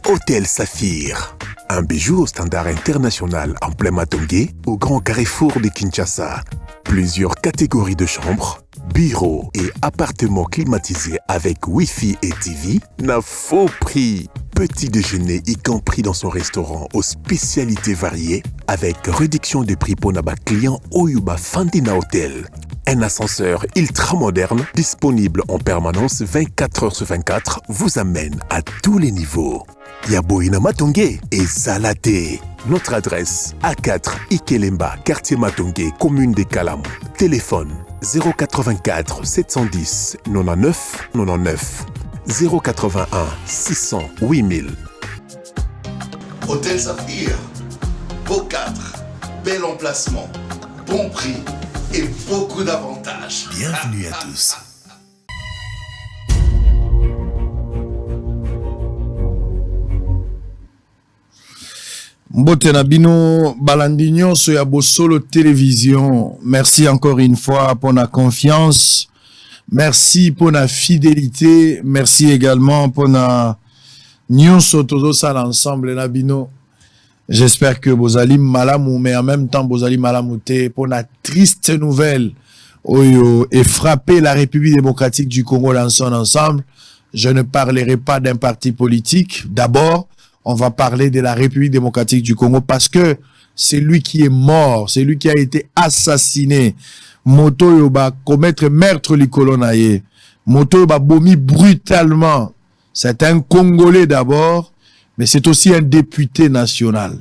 Hôtel Saphir. Un bijou au standard international en plein Matongé, au grand carrefour de Kinshasa. Plusieurs catégories de chambres, bureaux et appartements climatisés avec Wi-Fi et TV n'a faux prix. Petit déjeuner y compris dans son restaurant aux spécialités variées avec réduction des prix pour naba clients Oyuba Fandina Hotel. Un ascenseur ultra moderne disponible en permanence 24 heures sur 24 vous amène à tous les niveaux. Yaboina Matongé et Salaté. Notre adresse A4 Ikelemba, quartier Matongé, commune des Kalamou. Téléphone 084 710 99 99 081 600 8000. Hôtel Saphir, beau cadre, bel emplacement, bon prix et beaucoup d'avantages. Bienvenue à tous. Mbote na bino balandinyo so ya Bosolo Télévision. Merci encore une fois pour la confiance. Merci pour la fidélité. Merci également pour la nyonso todo ça l'ensemble na bino. J'espère que vous allez malamou, mais en même temps vous allez malamouté pour la triste nouvelle oyo et frapper la République démocratique du Congo dans son ensemble. Je ne parlerai pas d'un parti politique. D'abord, on va parler de la République démocratique du Congo parce que c'est lui qui est mort, c'est lui qui a été assassiné. Moto yoba commettre meurtre likolo na ye. Moto yoba bomi brutalement. C'est un Congolais d'abord, mais c'est aussi un député national.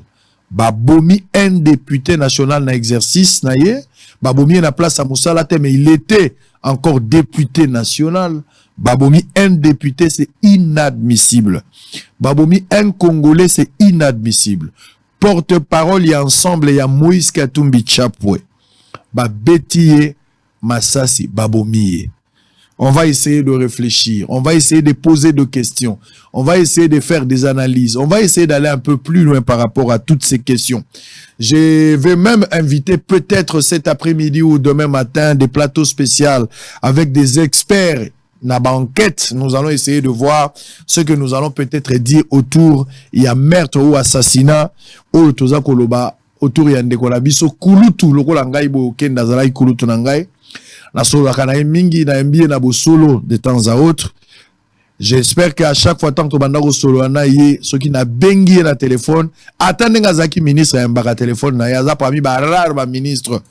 Ba bomi un député national na exercice na ye. Ba bomi na place à Moussala te, mais il était encore député national. Babomi un député, c'est inadmissible. Babomi un Congolais, c'est inadmissible. Porte-parole, il y a ensemble, il y a Moïse Katumbi Chapwe. Babetiye Massasi, Babomi. On va essayer de réfléchir. On va essayer de poser des questions. On va essayer de faire des analyses. On va essayer d'aller un peu plus loin par rapport à toutes ces questions. Je vais même inviter peut-être cet après-midi ou demain matin des plateaux spéciaux avec des experts. Na banquette, nous allons essayer de voir ce que nous allons peut-être dire autour. Il y a meurtre ou assassinat ou toza koloba autour ya ndeko la biso kulutu lokola ngai bo kenda zalai kulutu na ngai na solo kana mingi na mbie na bosolo de temps à autre. J'espère qu'à chaque fois tant que bandako solo na ye ce qui na bengi na téléphone attendez ngazaki ministre ya mbaka téléphone na ya za parmi ba rare ba ministre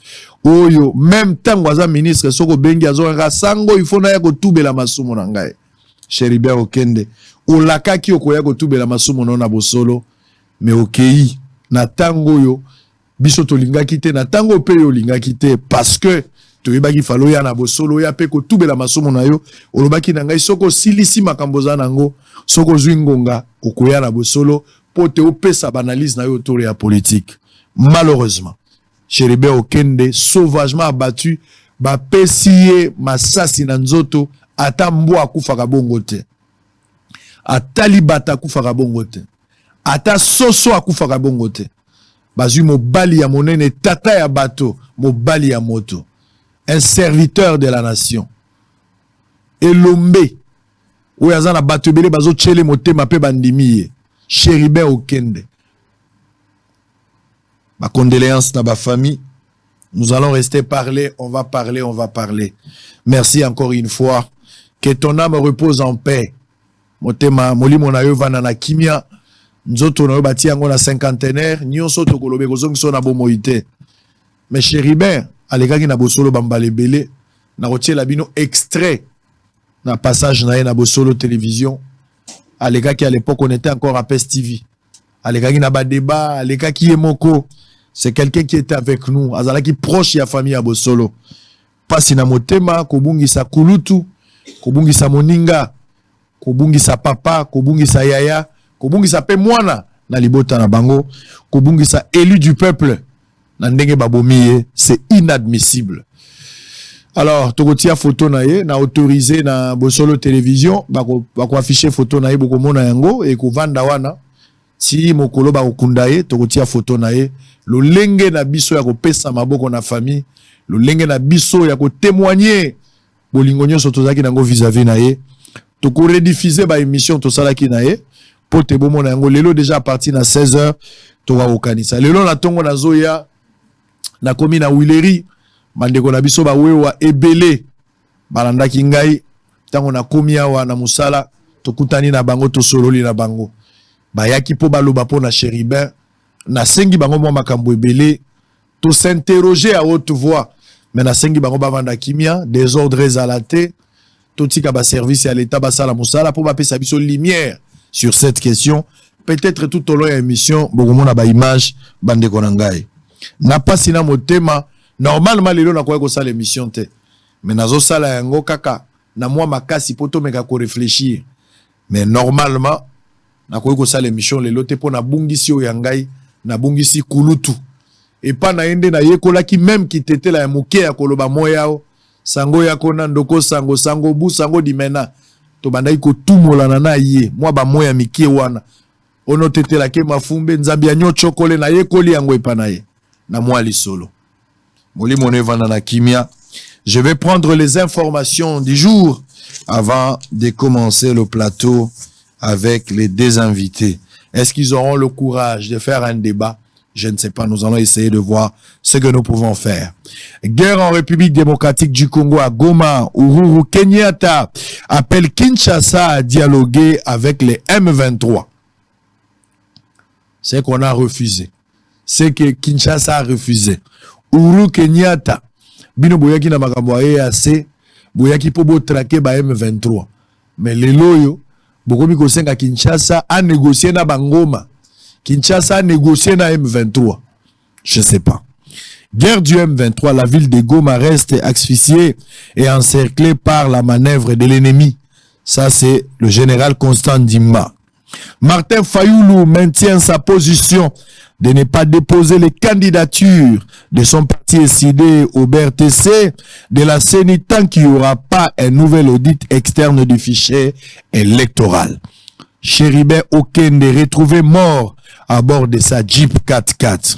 oyo même temps waza ministre soko bengi azo sango il faut na ya ko tubela masumu na ngai Cheribert Okende olaka ki okoya ko tubela masumu na bosolo mais okei na tango yo biso to lingaki te na tango pe yo lingaki te parce que to yebaki falo ya na bosolo ya pe ko tubela masumu na yo olobaki na ngai soko silisi makambo za nango soko zwingonga okoya na bosolo po te opesa banalise na yo autour ya politique. Malheureusement Cheribert Okende sauvagement abattu ba pesiye masasi na nzoto ata mbwa akufaka bongo te ata libata akufaka bongo te ata soso akufaka bongo te bazui mobali ya monene tata ya bato mobali ya moto un serviteur de la nation elombe oyo aza na bato ebele bazo tshele motema pe bandimi ye Cheribert Okende. Ma condoléance na ba famille. Nous allons rester parler, on va parler, on va parler. Merci encore une fois. Que ton âme repose en paix. Motema molimo na yo vana na kimia. Nzoto na yo bati yango na cinquantenaire, nyonso to kolobe kozongi so na bomoité. Mais Cheribert alekaki na bosolo bambale belé na rotiela bino extrait na passage na ye na Bosolo Télévision. Alekaki à l'époque on était encore à PES TV. Alekaki na ba débat, alekaki Emoko. C'est quelqu'un qui était avec nous. Azalaki proche ya famille à Bosolo. Pasi na motema, kobungisa kulutu, kobungisa moninga, kobungisa papa, kobungisa yaya, kobungisa pe mwana na libota na bango, kobungisa élu du peuple. Na ndenge babomiye, c'est inadmissible. Alors, tokotia photo na ye, na autorisé na Bosolo Télévision, bako afficher photo na ye boko mona yango et ko vanda wana. Si mokolo ba okunda ye, tokotia photo na ye. Le lenge na biso ya ko pesa maboko na famille, le lenge na biso ya ko témoigner bolingo nyonso tozaki nango vis-à-vis na ye. Toko rediffuser ba émission to salaki na ye pote bomo na yango lelo déjà à partir de 16h toka okanisa lelo na tongo na zoya na komi na Wileri bandeko na biso ba wewa ebele balandaki ngai tango na komi awa na musala tokutani na bango tosololi na bango bayaki po baloba po na Chéribin na sengi bango mwa makambo ebele to s'interroger à haute voix mais na sengi bango bavanda kimia désordres à la tête totika ba service à l'état basala musala po bapesa biso lumière sur cette question peut-être tout au long de l'émission bokomona ba image bandeko na ngai na pasi na motema normalement lelo na ko sala émission te mais nazo sala yango kaka na moi makasi poto meka ko réfléchir mais normalement na ko sala émission lelo te po na bungisi o yangai na bungisi kulutu et pas na ende na yekola ki même ki tete la moke ya koloba moyao sango ya kona ndoko sango sango bu sango dimena to bandai ko tumolana na ye moi ba moya mikie wana ono tete la ke mafumbe nzambi ya nyo chokole na yekoli yango epana ye na moi lisolo molimo ne vana na kimia. Je vais prendre les informations du jour avant de commencer le plateau avec les deux invités. Est-ce qu'ils auront le courage de faire un débat? Je ne sais pas. Nous allons essayer de voir ce que nous pouvons faire. Guerre en République démocratique du Congo à Goma. Uhuru Kenyatta appelle Kinshasa à dialoguer avec les M23. C'est qu'on a refusé. C'est que Kinshasa a refusé. Uhuru Kenyatta bino boyaki na makambo EAC boyaki po bo traquer ba M23 mais lelo yo bokomi ko senga Kinshasa a négocier na Bangoma. Kinshasa a négocié na M23. Je sais pas. Guerre du M23, la ville de Goma reste asphyxiée et encerclée par la manœuvre de l'ennemi. Ça c'est le général Constant Ndima. Martin Fayoulou maintient sa position de ne pas déposer les candidatures de son parti SID au BRTC de la CENI tant qu'il n'y aura pas un nouvel audit externe du fichier électoral. Chéribin Okende retrouvé mort à bord de sa Jeep 4x4.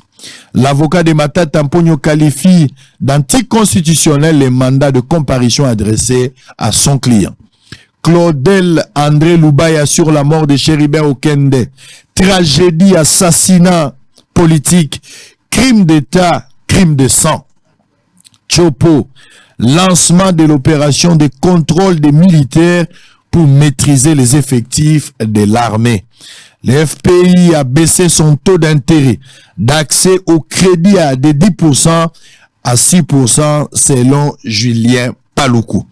L'avocat de Matata Mpogno qualifie d'anticonstitutionnel les mandats de comparution adressés à son client. Claudel André Loubaya sur la mort de Chéribin Okende. Tragédie, assassinat politique, crime d'État, crime de sang. Chopo, lancement de l'opération de contrôle des militaires pour maîtriser les effectifs de l'armée. Le FPI a baissé son taux d'intérêt d'accès au crédit de 10% à 6% selon Julien Paloukou.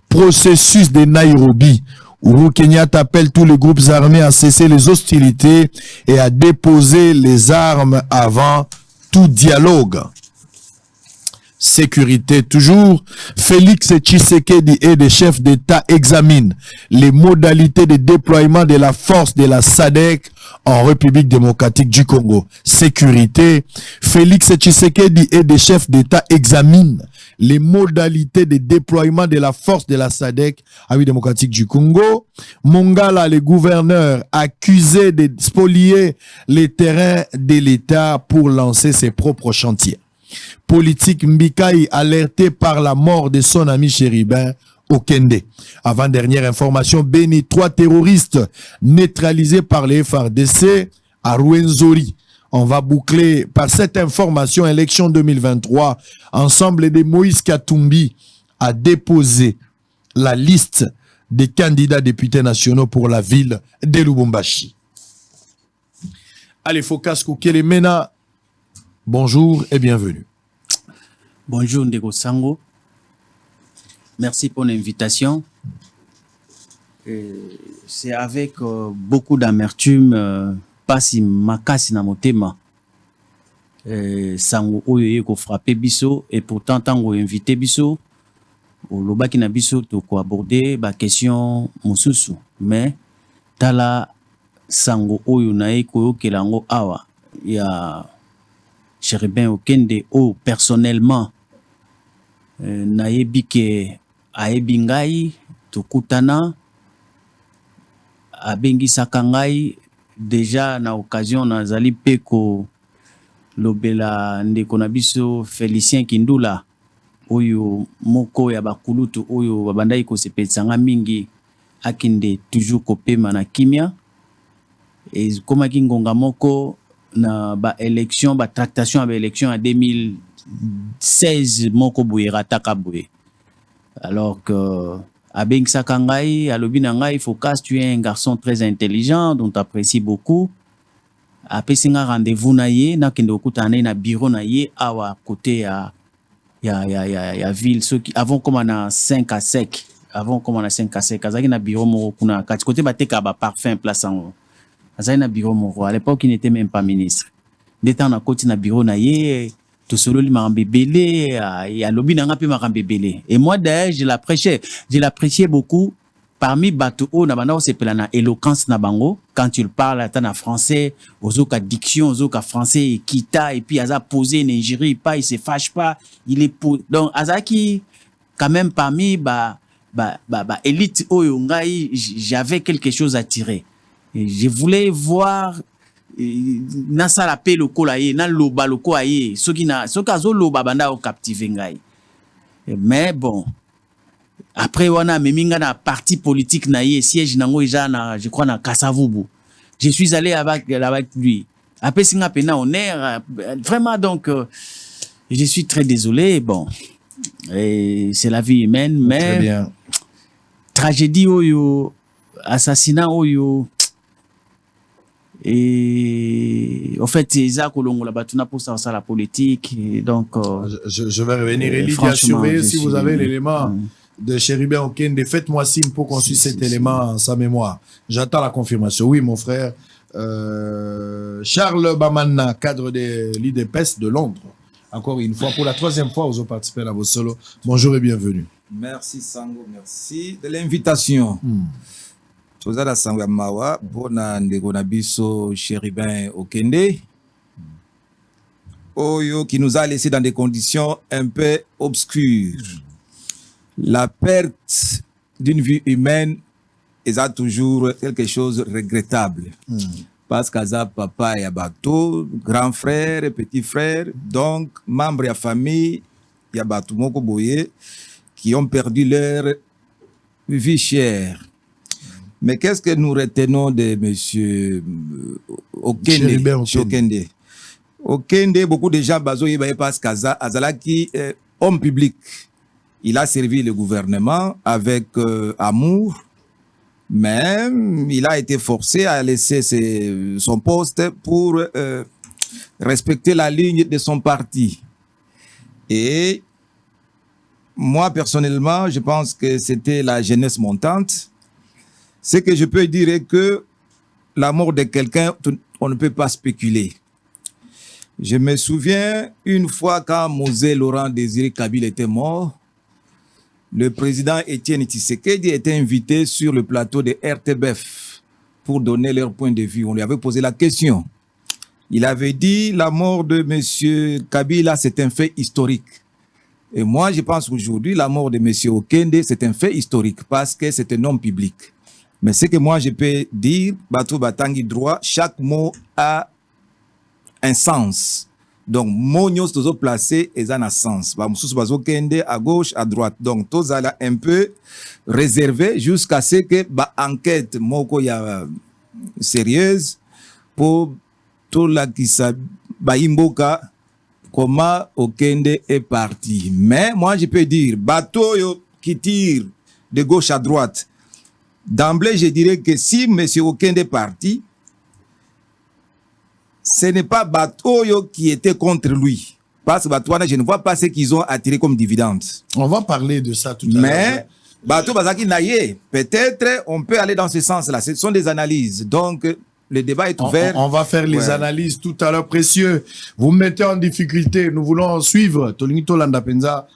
Processus de Nairobi. Uhuru Kenyatta appelle tous les groupes armés à cesser les hostilités et à déposer les armes avant tout dialogue. Sécurité toujours. Félix Tshisekedi et des chefs d'État examinent les modalités de déploiement de la force de la SADC en République démocratique du Congo. Sécurité. Félix Tshisekedi et des chefs d'État examinent les modalités de déploiement de la force de la SADC en République démocratique du Congo. Mongala, le gouverneur, accusé de spolier les terrains de l'État pour lancer ses propres chantiers. Politique Mbikaï alerté par la mort de son ami Chéribin Okende. Avant-dernière information, Béni, 3 terroristes neutralisés par les FARDC à Rwenzori. On va boucler par cette information élection 2023. Ensemble de Moïse Katumbi a déposé la liste des candidats députés nationaux pour la ville de Lubumbashi. Allez, Focas Koukelemena, bonjour et bienvenue. Bonjour Ndeko Sango. Merci pour l'invitation. C'est avec beaucoup d'amertume, pasi makasi na motema. Sango oyo yeko frappé biso et pourtant tango invité biso au lobaki na biso to ko aborder ba question mususu mais tala sango oyo na yeko kelango awa ya Chéribin Okende o personnellement na yebike ayebi ngai tokutana abengisaka ngai déjà na occasion nazali pe ko lobela ndeko na biso Félicien Kindula oyo moko ya bakulutu oyo babandai ko sepetsanga mingi akinde toujours kopema na kimia et comme Ngonga moko na ba élection ba tractation avec élection en 2016 moko boye rataka boye. Alors que Abeng Sakangai, alobi nangai, Focas, tu es un garçon très intelligent dont tu apprécies beaucoup. Après singa rendez-vous na ye na kende okutana na bureau na ye awa côté ya ville ceux qui avant comme on a 5 à sec avant comme on a 5 à sec azaki na bureau moko kuna kati côté bateka ba parfum place en azaki na bureau moko à l'époque il n'était même pas ministre d'état na côté na bureau na ye to solo li mambebele ya lobi nanga pe makambebele et moi d'ailleurs je l'appréciais beaucoup. Parmi bateau na banda sepela na éloquence na bango quand tu parles en français ozoka diction ozoka français et kita et puis aza posé n'injurie pas il se fâche pas il est donc azaki quand même parmi élite oyo ngai j'avais quelque chose à tirer et je voulais voir na sala pe lokola ye na loba loko aye soki azo loba banda o captiver ngai mais bon. Après, on a meminga na parti politique na ye siège nango ija na je crois na Kasavubu. Je suis allé avec lui. Après singa pena honneur vraiment donc je suis très désolé bon. Et c'est la vie humaine mais très bien. Tragédie oyo assassinat oyo et en fait c'est ça kolongo la batuna pour ça la politique et donc je vais revenir Elidia surveiller si vous avez l'élément de Chéribin Okende, faites-moi signe pour qu'on suive cet élément en sa mémoire. J'attends la confirmation. Oui, mon frère. Charles Bamanna, cadre de l'IDPES de Londres. Encore une fois, pour la 3e fois, vous avez participé à vos solos. Bonjour et bienvenue. Merci Sango, merci de l'invitation. Tozala Sango Mawa, bona ndeko na biso Chéribin Okende. Oyo qui nous a laissé dans des conditions un peu obscures. La perte d'une vie humaine est toujours quelque chose de regrettable. Parce qu'Aza papa et bateau, grand frère et petit frère, donc membres de la famille, il y a bateau moko boye qui ont perdu leur vie chère. Mais qu'est-ce que nous retenons de monsieur Okende? Okende, beaucoup de gens bazo yebaye parce qu'Aza azalaki homme public. Il a servi le gouvernement avec amour, mais il a été forcé à laisser son poste pour respecter la ligne de son parti. Et moi, personnellement, je pense que c'était la jeunesse montante. Ce que je peux dire est que la mort de quelqu'un, on ne peut pas spéculer. Je me souviens une fois quand Mosé Laurent Désiré Kabila était mort, le président Étienne Tshisekedi était invité sur le plateau de RTBF pour donner leur point de vue. On lui avait posé la question. Il avait dit la mort de M. Kabila, c'est un fait historique. Et moi, je pense qu'aujourd'hui, la mort de M. Okende, c'est un fait historique parce que c'est un homme public. Mais ce que moi, je peux dire, Batou Batangi droit, chaque mot a un sens. Donc, monios toujours placé et ça a sens. Moussous bazo kende à gauche, à droite. Donc, tous là un peu réservé jusqu'à ce que enquête moko ya sérieuse pour tout la qui sa imboka comment Okende est parti. Mais moi, je peux dire bateau qui tire de gauche à droite. D'emblée, je dirais que si M. Okende est parti, ce n'est pas Batoyo qui était contre lui. Parce que Batouana, je ne vois pas ce qu'ils ont attiré comme dividendes. On va parler de ça tout à l'heure. Mais, Batou Bazaki Naye, peut-être on peut aller dans ce sens-là. Ce sont des analyses. Donc, le débat est ouvert. On va faire les analyses tout à l'heure, précieux. Vous me mettez en difficulté. Nous voulons suivre. Tolingito Landapenza,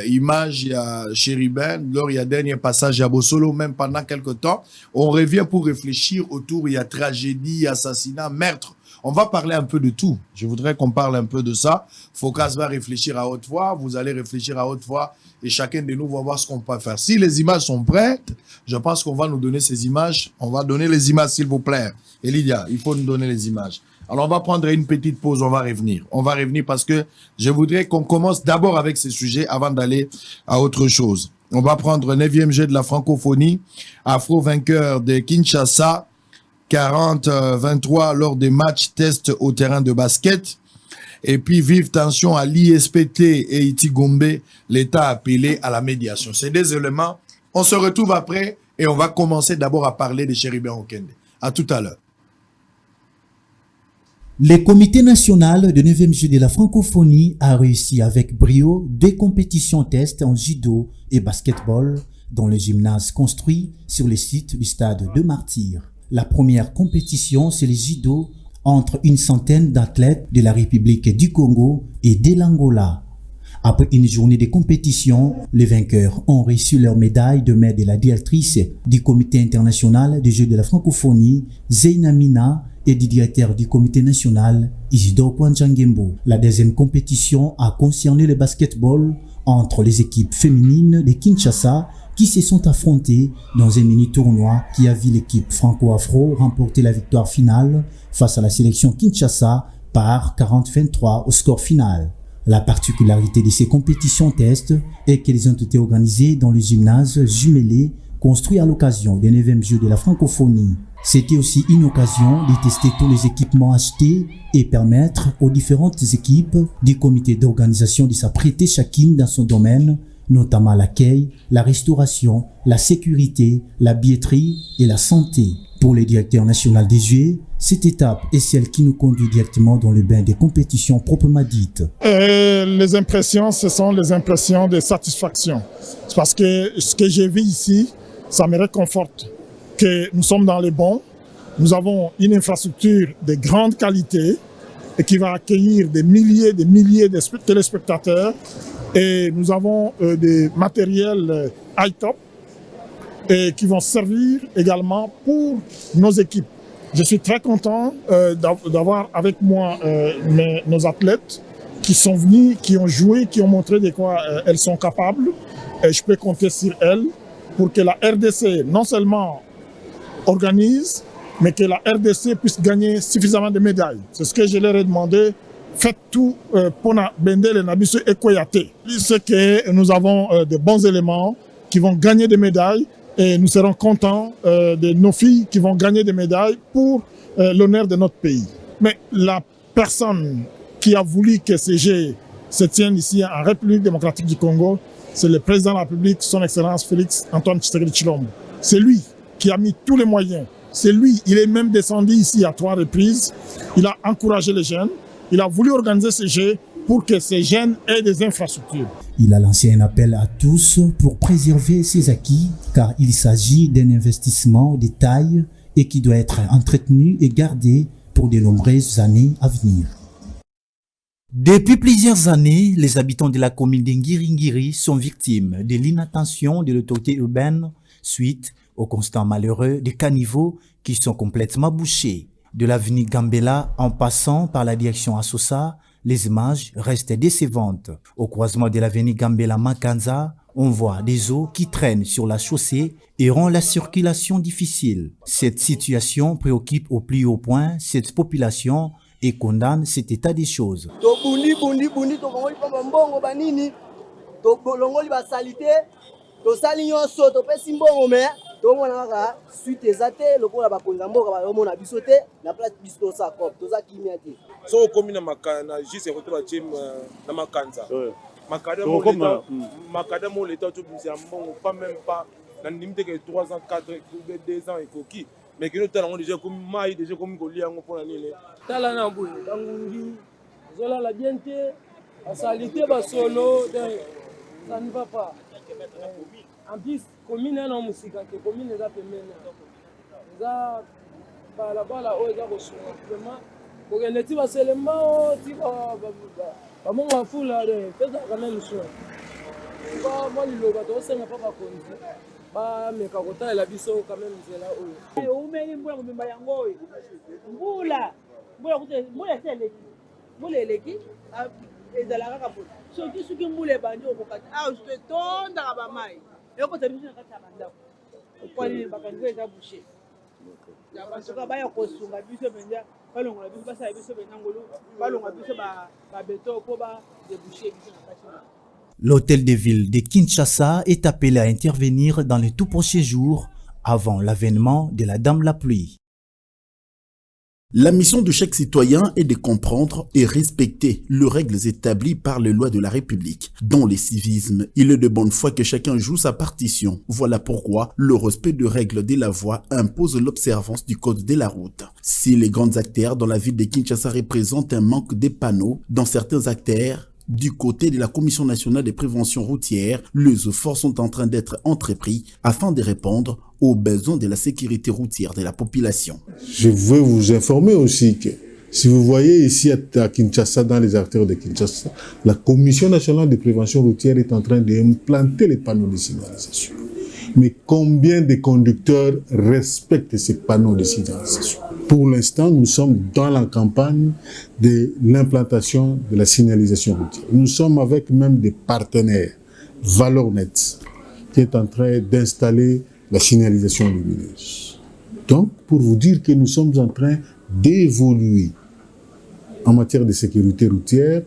image, il y a Chéribin. Lors, il y a dernier passage à Bossolo, même pendant quelques temps. On revient pour réfléchir autour. Il y a tragédie, assassinat, meurtre. On va parler un peu de tout. Je voudrais qu'on parle un peu de ça. Focas va réfléchir à haute voix. Vous allez réfléchir à haute voix. Et chacun de nous va voir ce qu'on peut faire. Si les images sont prêtes, je pense qu'on va nous donner ces images. On va donner les images, s'il vous plaît. Et Lydia, il faut nous donner les images. Alors, on va prendre une petite pause. On va revenir. On va revenir parce que je voudrais qu'on commence d'abord avec ces sujets avant d'aller à autre chose. On va prendre le 9e jet de la francophonie. Afro vainqueur de Kinshasa. 40-23 lors des matchs tests au terrain de basket. Et puis, vive tension à l'ISPT et Itigombe, l'État a appelé à la médiation. C'est des éléments. On se retrouve après et on va commencer d'abord à parler de Chérubin Okende. À tout à l'heure. Le comité national de 9e jeu de la francophonie a réussi avec brio 2 compétitions tests en judo et basketball dans le gymnase construit sur le site du stade de Martyrs. La première compétition, c'est le judo entre une centaine d'athlètes de la République du Congo et de l'Angola. Après une journée de compétition, les vainqueurs ont reçu leur médaille de main de la directrice du comité international des jeux de la francophonie, Zeynamina, et du directeur du comité national, Isidore Kwanjangembo. La deuxième compétition a concerné le basketball entre les équipes féminines de Kinshasa qui se sont affrontées dans un mini-tournoi qui a vu l'équipe franco-afro remporter la victoire finale face à la sélection Kinshasa par 40-23 au score final. La particularité de ces compétitions tests est qu'elles ont été organisées dans les gymnases jumelés construits à l'occasion des 9e Jeux de la francophonie. C'était aussi une occasion de tester tous les équipements achetés et permettre aux différentes équipes du comité d'organisation de s'apprêter chacune dans son domaine, notamment l'accueil, la restauration, la sécurité, la billetterie et la santé. Pour le directeur national des Jeux, cette étape est celle qui nous conduit directement dans le bain des compétitions proprement dites. Les impressions, ce sont les impressions de satisfaction. Parce que ce que j'ai vu ici, ça me réconforte que nous sommes dans les bons. Nous avons une infrastructure de grande qualité et qui va accueillir des milliers de téléspectateurs. Et nous avons des matériels high-top et qui vont servir également pour nos équipes. Je suis très content d'avoir avec moi nos athlètes qui sont venus, qui ont joué, qui ont montré de quoi elles sont capables. Et je peux compter sur elles pour que la RDC non seulement organise, mais que la RDC puisse gagner suffisamment de médailles. C'est ce que je leur ai demandé. Faites tout pour Bendel et Nabiso et Koyate. C'est que nous avons de bons éléments qui vont gagner des médailles et nous serons contents de nos filles qui vont gagner des médailles pour l'honneur de notre pays. Mais la personne qui a voulu que ces Jeux se tiennent ici en République démocratique du Congo, c'est le président de la République, son Excellence Félix Antoine Tshisekedi Tshilombo. C'est lui qui a mis tous les moyens. C'est lui, il est même descendu ici à 3 reprises. Il a encouragé les jeunes. Il a voulu organiser ces Jeux pour que ces jeunes aient des infrastructures. Il a lancé un appel à tous pour préserver ses acquis, car il s'agit d'un investissement de taille et qui doit être entretenu et gardé pour de nombreuses années à venir. Depuis plusieurs années, les habitants de la commune d'Ngiringiri sont victimes de l'inattention de l'autorité urbaine suite au constat malheureux des caniveaux qui sont complètement bouchés. De l'avenue Gambela en passant par la direction Assosa, les images restent décevantes. Au croisement de l'avenue Gambela-Makanza, on voit des eaux qui traînent sur la chaussée et rend la circulation difficile. Cette situation préoccupe au plus haut point cette population et condamne cet état des choses. Suite ezate lokola bakonza mboka baomona biso te na place biso sa cop toza kimia te so commune makana juste retour à team na makanza makadamo l'état tout bien bon pas même pas na limite que 3 ans 4 2 ans et coquille mais que nous talons déjà comme mai déjà comme golia ngo pona nini tala na boye bangungi zola la bienté la salité basono ça ne va pas en plus commune na musika ke commune za pemene za bala o za kosunga vraiment kokende ti baselema o ti ba monga fula de pesa quand même soin ba moi liloba to senga pa bakonzi ba meka kotala biso quand même zela o umeli mbula komemba yango oyo mbula teleki mbula eleki ezalaka kapo soki suki mbula ebandi okokati awa tondaka bamai ekota biso na kati ya bandako okwali bakanzi eza bouché basoka baya kosunga biso mpenza balongola biso basala biso benangolo balonga biso babeto mpo badebouché biso na kati na. L'hôtel de ville de Kinshasa est appelé à intervenir dans les tout prochains jours avant l'avènement de la Dame la Pluie. La mission de chaque citoyen est de comprendre et respecter les règles établies par les lois de la République. Dans le civisme, il est de bonne foi que chacun joue sa partition. Voilà pourquoi le respect des règles de la voie impose l'observance du code de la route. Si les grandes artères dans la ville de Kinshasa représentent un manque de panneaux, dans certains artères, du côté de la Commission nationale de prévention routière, les efforts sont en train d'être entrepris afin de répondre aux besoins de la sécurité routière de la population. Je veux vous informer aussi que si vous voyez ici à Kinshasa, dans les artères de Kinshasa, la Commission nationale de prévention routière est en train d'implanter les panneaux de signalisation. Mais combien de conducteurs respectent ces panneaux de signalisation? Pour l'instant, nous sommes dans la campagne de l'implantation de la signalisation routière. Nous sommes avec même des partenaires, Valornet, qui est en train d'installer la signalisation lumineuse. Donc, pour vous dire que nous sommes en train d'évoluer en matière de sécurité routière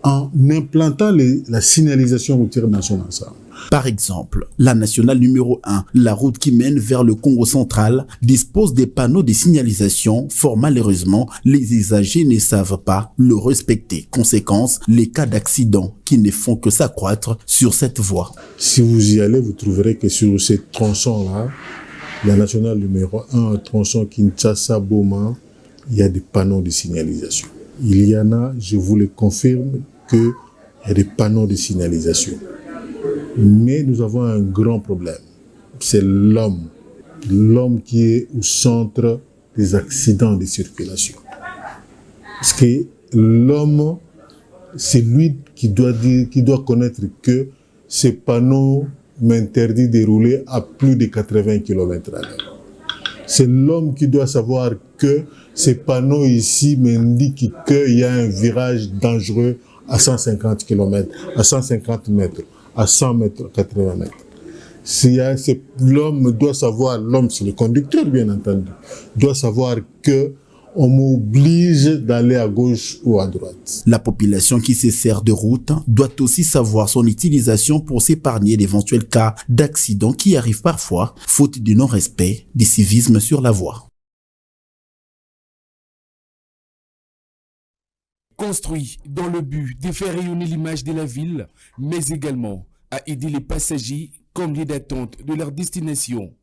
en implantant la signalisation routière dans son ensemble. Par exemple, la nationale numéro 1, la route qui mène vers le Congo central, dispose des panneaux de signalisation. Fort malheureusement, les usagers ne savent pas le respecter. Conséquence, les cas d'accidents qui ne font que s'accroître sur cette voie. Si vous y allez, vous trouverez que sur ces tronçons-là, la nationale numéro 1, tronçon Kinshasa-Boma, il y a des panneaux de signalisation. Il y en a, je vous le confirme, qu'il y a des panneaux de signalisation. Mais nous avons un grand problème. C'est l'homme. L'homme qui est au centre des accidents de circulation. Parce que l'homme, c'est lui qui doit connaître que ces panneaux m'interdisent de rouler à plus de 80 km/h. C'est l'homme qui doit savoir que ces panneaux ici m'indiquent qu'il y a un virage dangereux à 150 km, à 150 mètres, à 100 mètres, 80 mètres. L'homme doit savoir, l'homme c'est le conducteur bien entendu, doit savoir que on m'oblige d'aller à gauche ou à droite. La population qui se sert de route doit aussi savoir son utilisation pour s'épargner d'éventuels cas d'accidents qui arrivent parfois, faute du non-respect du civisme sur la voie. Construit dans le but de faire rayonner l'image de la ville, mais également à aider les passagers comme lieu d'attente de leur destination.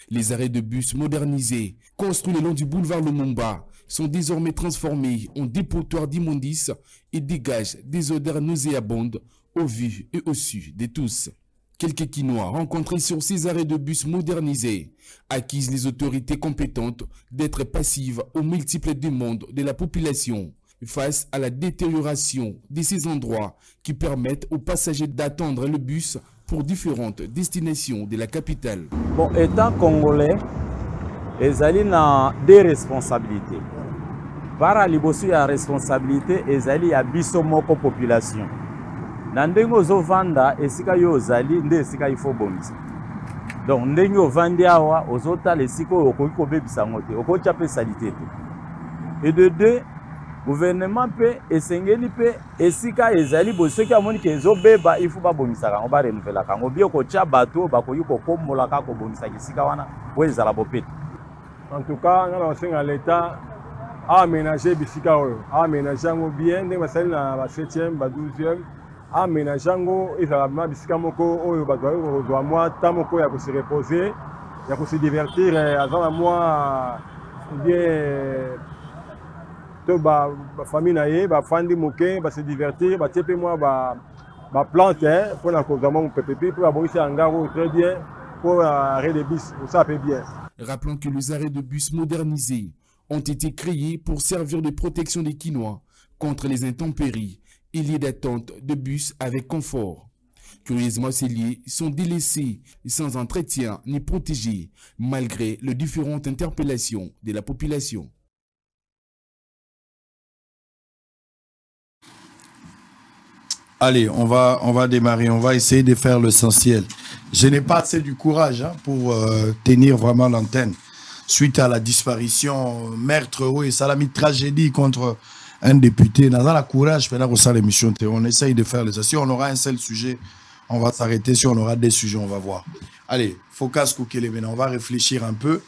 Les arrêts de bus modernisés, construits le long du boulevard Lumumba, sont désormais transformés en dépotoirs d'immondices et dégagent des odeurs nauséabondes au vu et au su de tous. Quelques Quinois rencontrés sur ces arrêts de bus modernisés accusent les autorités compétentes d'être passives aux multiples demandes de la population face à la détérioration de ces endroits qui permettent aux passagers d'attendre le bus pour différentes destinations de la capitale. Bon, étant congolais, ezali na des responsabilités. Para liboso ya responsabilité ezali ya biso moko population. Na ndenge ozovanda esika yo ozali nde esika ifo bongisa. Donc ndenge ovandi awa ozotala esika okoki kobebisa ngo te, okotia pe salite te. Et de deux, gouvernement pe esengeli pe esika ezali bosoki amoni ke ezobeba ifu babomisaka ngo ba renouveler kango bio kotia bato bakoki kokombola ka kobomisa esika wana po ezala bopete. En tout cas, ngana osenga l'état a aménager bisika oyo, a aménager ngo bien ndenge basali na ba 7e, ba 12e, a aménager ngo ezala ma bisika moko oyo bato oyo kozwa mwa temps moko ya ko se reposer, ya ko se divertir avant moi bien to ba famille na ye ba fandi moke ba se divertir ba tiepe moi ba plante pour na kozama mon pepepi pour abonner ngaro très bien pour arrêt de bus ça fait bien. Rappelons que les arrêts de bus modernisés ont été créés pour servir de protection des Quinois contre les intempéries et lieux d'attente de bus avec confort. Curieusement, ces lieux sont délaissés sans entretien ni protégés malgré les différentes interpellations de la population. Allez, on va démarrer, on va essayer de faire l'essentiel. Je n'ai pas assez du courage pour tenir vraiment l'antenne. Suite à la disparition, meurtre, oui, ça l'a mis tragédie contre un député. Dans la courage, on essaye de faire l'essentiel. Si on aura un seul sujet, on va s'arrêter. Si on aura des sujets, on va voir. Allez, focus Koukele, maintenant on va réfléchir un peu.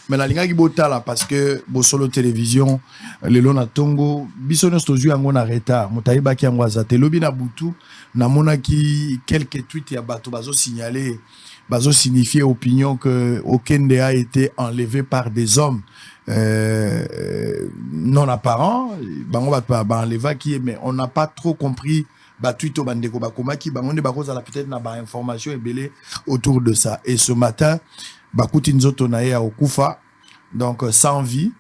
Mais la ligne bota là parce que Bosolo télévision, le lona tongo, bisonos tozu yango na retard. Motaïba ki yango azate lobi na butu na mona ki quelques tweets ya bato bazo signaler, bazo signifier opinion que Okende a été enlevé par des hommes non apparents. Bango bato ba enleva qui, mais on n'a pas trop compris. Batuito bandeko bakomaki bangonde bakoza la peut-être na ba information et belé autour de ça. Et ce matin bakuti nzoto na ya okufa donc sans vie.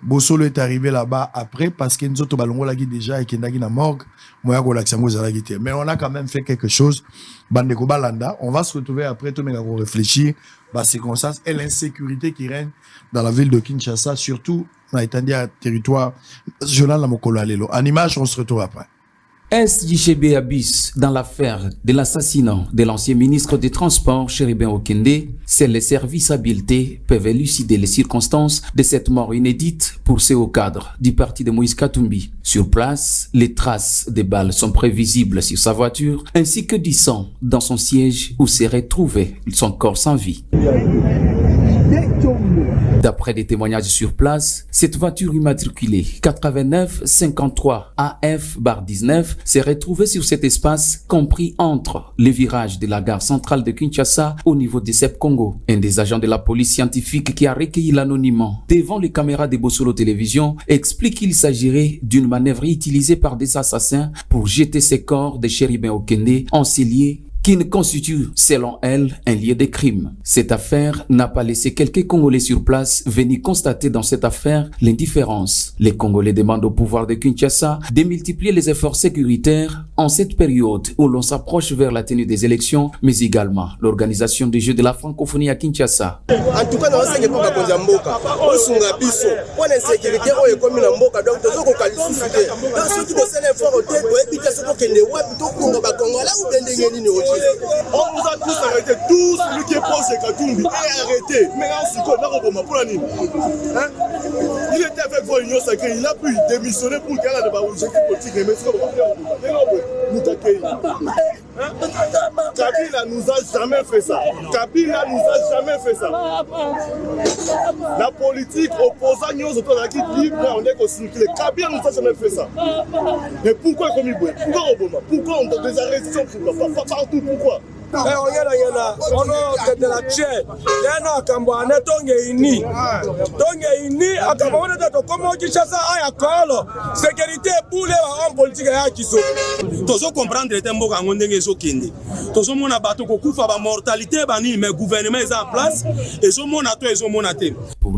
Bosolo est arrivé là-bas après parce que nzoto balongola qui déjà et kendaki na morgue moya ko laksango zala gité. Mais on a quand même fait quelque chose bandeko balanda. On va se retrouver après tout mais on réfléchir bah circonstances et l'insécurité qui règne dans la ville de Kinshasa surtout dans le territoire journal la mokolo alelo. En image on se retrouve après. SJB Abyss dans l'affaire de l'assassinat de l'ancien ministre des Transports, Chéribin Okende, c'est les services habilités peuvent élucider les circonstances de cette mort inédite pour ces hauts cadres du parti de Moïse Katumbi. Sur place, les traces des balles sont prévisibles sur sa voiture ainsi que du sang dans son siège où serait trouvé son corps sans vie. D'après des témoignages sur place, cette voiture immatriculée 8953 AF-19 s'est retrouvée sur cet espace compris entre les virages de la gare centrale de Kinshasa au niveau de CEP Congo. Un des agents de la police scientifique qui a recueilli l'anonymat devant les caméras de Bosolo Télévision explique qu'il s'agirait d'une manœuvre utilisée par des assassins pour jeter ces corps de Chéribin Okende en cellier qui ne constitue, selon elle, un lieu de crime. Cette affaire n'a pas laissé quelques Congolais sur place venir constater dans cette affaire l'indifférence. Les Congolais demandent au pouvoir de Kinshasa de multiplier les efforts sécuritaires en cette période où l'on s'approche vers la tenue des élections, mais également l'organisation des Jeux de la francophonie à Kinshasa. En tout cas, on nous a tous arrêtés, tous celui qui est proche de Katumbi est arrêté. Mais il était avec vos unions sacrées, il a pu démissionner pour qu'il y ait des objectifs politiques. Kabila nous a jamais fait ça. Kabila nous a jamais fait ça. La politique opposant nous autour de la quitte libre, on est circulé. Kabila nous a jamais fait ça. Mais pourquoi comme il veut? Pourquoi Obama? Pourquoi on donne des arrestations? Pourquoi? Pas partout, pourquoi? Pour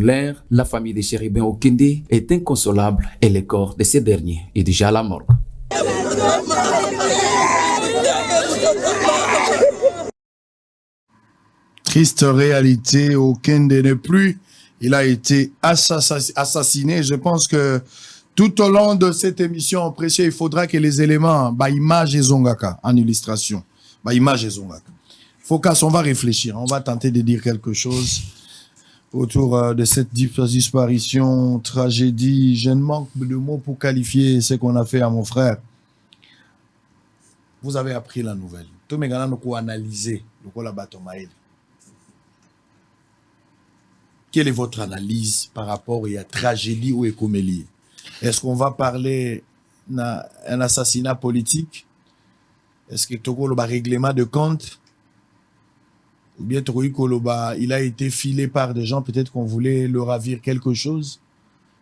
l'air, la famille de Chéribin Okende est inconsolable et le corps de ces derniers est déjà à la morgue. Triste réalité, Okende n'est plus. Il a été assassiné. Je pense que tout au long de cette émission précieuse, il faudra que les éléments, image et zongaka, en illustration, image et zongaka. Focus, on va réfléchir, on va tenter de dire quelque chose autour de cette disparition, tragédie. Je ne manque de mots pour qualifier ce qu'on a fait à mon frère. Vous avez appris la nouvelle. Tout le monde a analysé le bateau Maël. Quelle est votre analyse par rapport à la tragédie ou écomélie? Est-ce qu'on va parler d'un assassinat politique? Est-ce que Toko a règlement de compte? Ou bien il a été filé par des gens, peut-être qu'on voulait leur ravir quelque chose?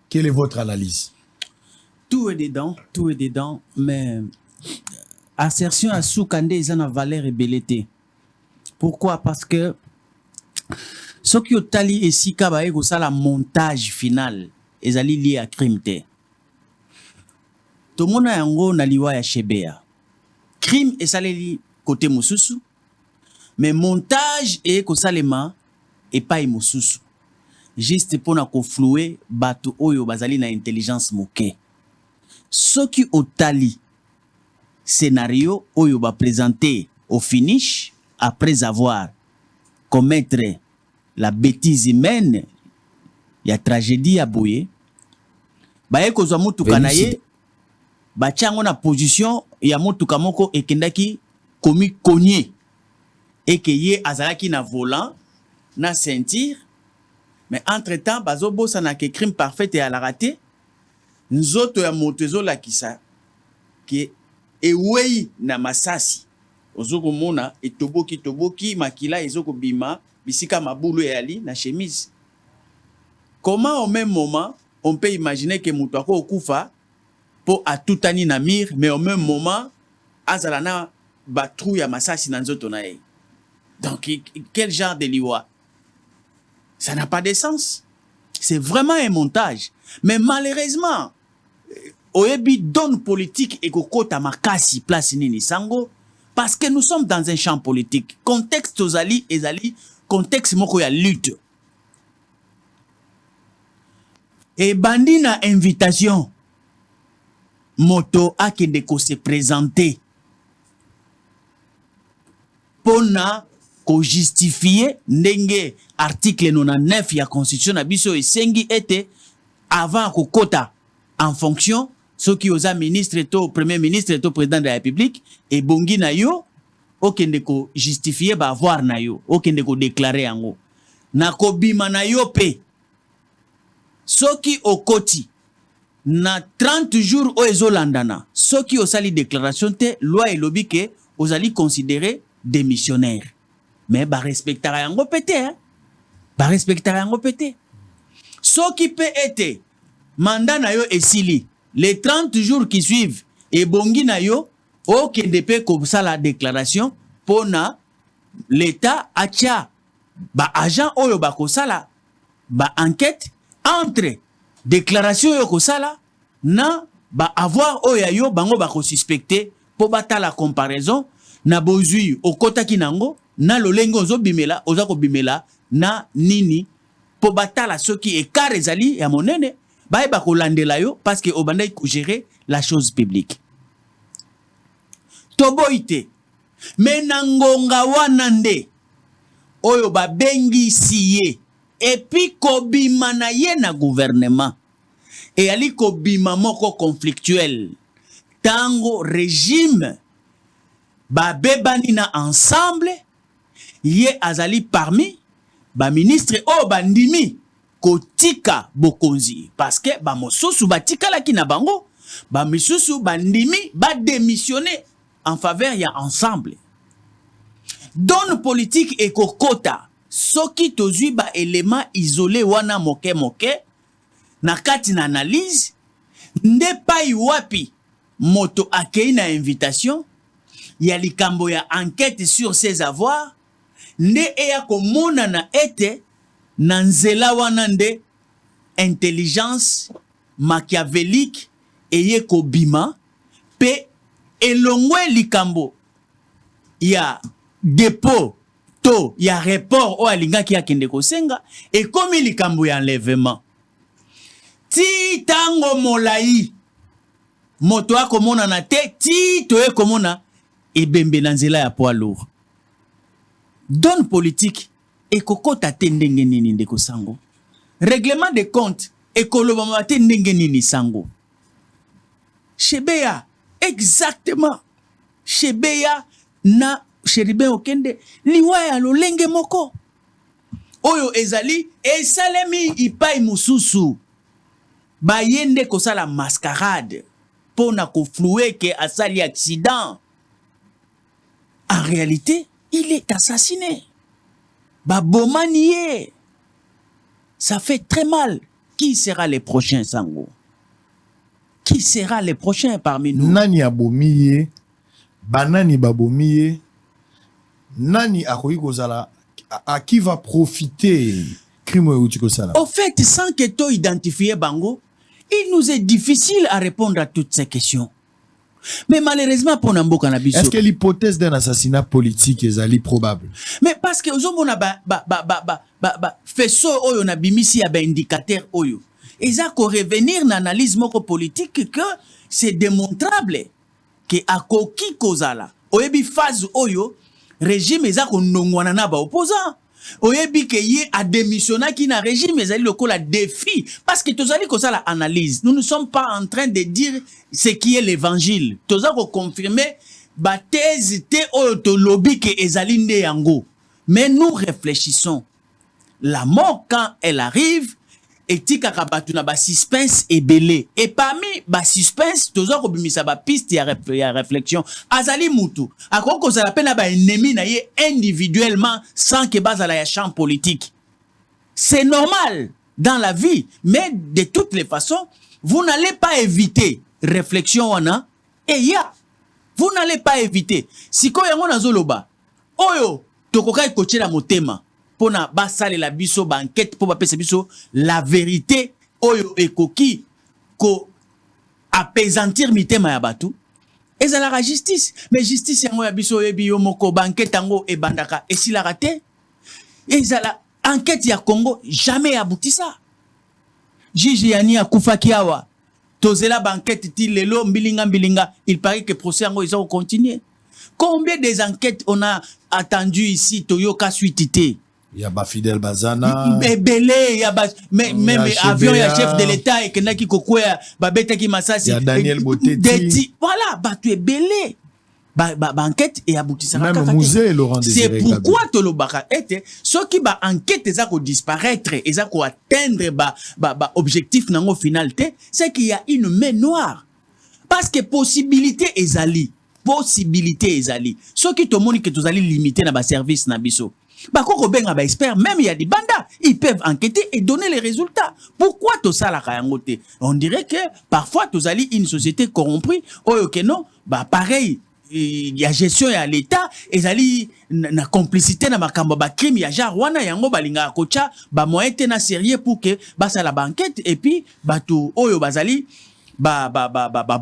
Quelle est votre analyse? Tout est dedans, mais assertion à Soukandé, ils ont une valeur et belleté. Pourquoi? Parce que ce qui est tali et si kabaye ça la montage final ils allaient lié à crime te tout le monde a yango na liwa ya Shebea crime et ça li côté mususu mais montage et ko salema et pas mususu juste pour na ko flouer bato oyo bazali na intelligence moke ce qui est tali scénario oyo ba présenter au finish après avoir commettre la bêtise humaine, il y a tragédie à Boye. Baye kozwa mutuka na ye, bachango na position ya mutuka moko ekendaki komi konye. et que ye azalaki na volant na ceinture mais entre temps bazo bossa na ke crime parfait et à la raté nzoto ya moto ezolakisa ke ewei na masasi ozoko mona toboki makila ezoko bima bisika mabulu yali na chemise. Comment au même moment on peut imaginer que moto ako okufa po atutani na mire mais au même moment azala na batrou ya masasi na nzoto na ye. Donc quel genre de liwa? Ça n'a pas de sens. C'est vraiment un montage. Mais malheureusement oyebi donne politique et kokota makasi place nini sango parce que nous sommes dans un champ politique. Contexte ozali ezali contexte moko ya lutte. Et bandi na invitation moto akende ko se présenter pona ko justifier ndenge article 99 ya constitution na biso esengi ete avant ko kota en fonction ceux qui osa ministre to premier ministre to président de la République et bongi na yo okende ko justifier ba avoir na yo okende ko déclarer yango na ko bima na yo pe soki okoti na 30 jours o ezolandana soki osali déclaration te loi elobi ke ozali considéré démissionnaire mais ba respectera yango pété hein ba respectera yango pété soki pe ete mandat na yo esili les 30 jours qui suivent et bongi na yo okende pe ko sala déclaration pona l'état atia ba agent oyo ba ko sala ba enquête entre déclaration yo ko sala na ba avoir oya yo bango ba ko suspecté po bata la comparaison na bozui okota kinango na lolengo ozo bimela oza ko bimela na nini po bata la soki écart ezali ya monene ba ba ko landela yo parce que obanda ko gérer la chose publique toboite mais nangonga wanande oyo ba bengi siye et puis kobima na ye na gouvernement et ali kobima moko conflictuel tango régime ba bebani na ensemble ye azali parmi ba ministre o bandimi kotika bokonzi parce que ba mosusu batika la ki na bango ba misusu bandimi ba démissionner en faveur ya ensemble donne politique et kokota soki tozui ba élément isolé wana moke moke na kati na analyse nde pai wapi moto akei na invitation ya likambo ya enquête sur ses avoirs nde eya komona na ete na nzela wana nde intelligence machiavélique eye kobima pe elongwe likambo ya dépôt to ya report o alingaki akende kosenga et comme likambo ya enlèvement ti tango molai moto akomona na te ti to ekomona ebembe na nzela ya poids lourd donne politique ekokota te ndenge nini ndeko sango règlement de compte ekolobama te ndenge nini sango Chebeya exactement Chebeya na Cheribe okende liwa ya lolenge moko oyo ezali esalemi ipai mususu bayende kosala mascarade pona koflouer que asali accident en réalité il est assassiné babomanié ça fait très mal. Qui sera les prochains sango? Qui sera les prochains parmi nous? Nani abomiye banani babomiye nani akoyi kozala à qui va profiter crime ou sala. Au fait, sans que tu identifies bango, il nous est difficile à répondre à toutes ces questions. Mais malheureusement pour Nambo Cannabis. Est-ce que l'hypothèse d'un assassinat politique est probable? Mais parce que ozomona feso oyo na bimisi ya ba indicateur oyo. Eza ko revenir na analyse moko politique que c'est démontrable que akoki kozala. Oyebi phase oyo régime eza ko nongwana na ba opposant. Oyebi ke ye a démissionné qui na régime ezali lokola défi parce que tozali ko ça la analyse. Nous ne sommes pas en train de dire ce qui est l'évangile. Toza ko confirmer ba thèse te oyo to lobby ke ezali nde yango. Mais nous réfléchissons. La mort, quand elle arrive, etika kabatuna ba suspense ebele. Et parmi ba suspense, tozo kobimisa ba piste ya réflexion. Azali mutu. Akoko za la peine ba ennemi na ye individuellement sans que bazala ya champ politique. C'est normal dans la vie, mais de toutes les façons, vous n'allez pas éviter réflexion wana et ya. Vous n'allez pas éviter. Si ko yango nazoloba, oyo tokoka ikoche na motema. Pona basale la biso ba enquête pour bapesa biso la vérité oyo ekoki ko apaisantir mitema ya batu ezala la justice mais justice yango ya biso yebi yo moko ba enquête yango ebandaka esila raté ezala enquête ya Congo jamais aboutissa juge yani akufaki awa tozela ba enquête ti lelo mbilinga il paraît que procès yango ils ont continué. Combien des enquêtes on a attendu ici Toyoka suitité. Il y a Bafidel Bazana. Belé, il y a même avion, il y a chef de l'État et Kenaki Kokoya, Babeta qui Massassi. Il y a Daniel Botetti. Voilà, bah tu es belé. Enquête et aboutissant. Même musée Laurent Désiré. C'est pourquoi Tolobaka était ceux qui ba enquête et ça ko disparaître et ça ko atteindre objectif nango finalité, c'est qu'il y a une main noire. Parce que possibilité ezali. Possibilité ezali. Ceux qui te montrent que tu allez limiter na ba service na biso. Bakoko benga ba expert, même il y a des bandas, ils peuvent enquêter et donner les résultats. Pourquoi tout ça la kayangote? On dirait que parfois tu allez une société corrompue, oh ok non, bah pareil, il y a gestion à l'État, et zali na complicité na makambo ba crime ya genre wana yango balinga kocha ba moyen na sérieux pour que ba ça la banquette et puis ba tout oyo bazali ba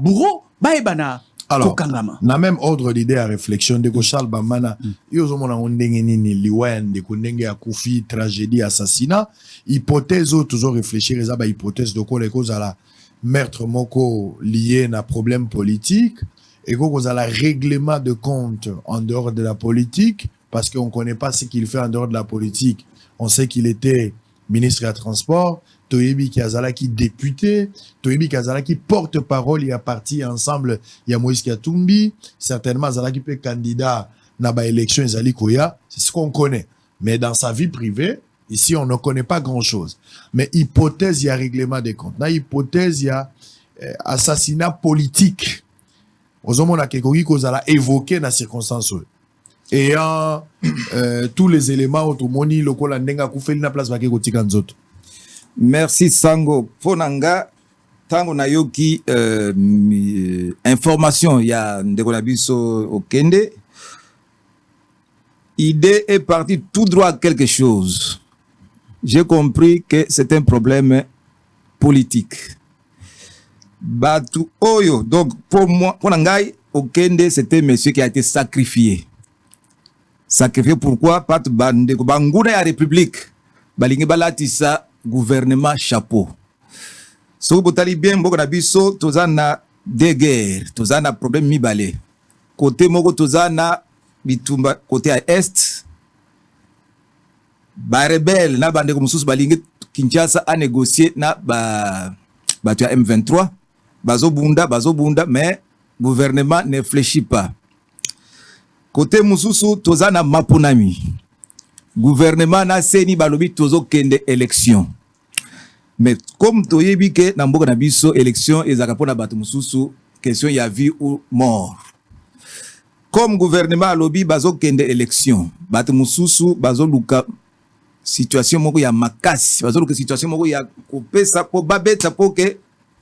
bourreau ba ebana. Alors, na même ordre d'idée à réflexion de Charles Bamana, yozo mona ondenge nini liwen de kundenge ya kufi tragédie assassinat, hypothèse ou toujours réfléchir eza ba hypothèse de quoi les causes à la meurtre moko lié na problème politique et cause à la règlement de compte en dehors de la politique parce qu'on connaît pas ce qu'il fait en dehors de la politique. On sait qu'il était ministre des Transports, Toyebi Kazalaki député, Toyebi Kazalaki porte-parole, il y a parti ensemble, il y a Moïse Katumbi, certainement Zalaki peut candidat na ba élection Zali Koya, c'est ce qu'on connaît. Mais dans sa vie privée, ici on ne connaît pas grand-chose. Mais hypothèse, il y a règlement des comptes. Na hypothèse, il y a assassinat politique. Ozomona kekoki kozala évoqué dans circonstances. Et tous les éléments automoni lokola ndenga kufeli na place bakeko tika nzoto. Merci Sango. Fonanga tango na yoki information ya ndeko na biso Okende. Idée est partie tout droit à quelque chose. J'ai compris que c'est un problème politique. Batu Oyo. Donc pour moi, Fonangai Okende, c'était un monsieur qui a été sacrifié. Sacrifié pourquoi? Pat bande banguna ya République. Balingi balatisa gouvernement chapeau. So botali bien mboko na biso tozana de guerre, tozana problème mibale. Côté moko tozana bitumba côté à est. Ba rebelle na bande ko mususu balingi Kinshasa a négocier na ba tu as M23. Bazo bunda mais gouvernement ne fléchit pas. Côté mususu tozana mapunami. Gouvernement na seni balobi tozo kende élection. Mais comme toyebi ke na mboka na biso élection ezaka pona batu mususu question ya vie ou mort. Comme gouvernement lobi bazo kende élection, batu mususu bazo luka situation moko ya makasi, bazo luka situation moko ya kopesa po babeta po ke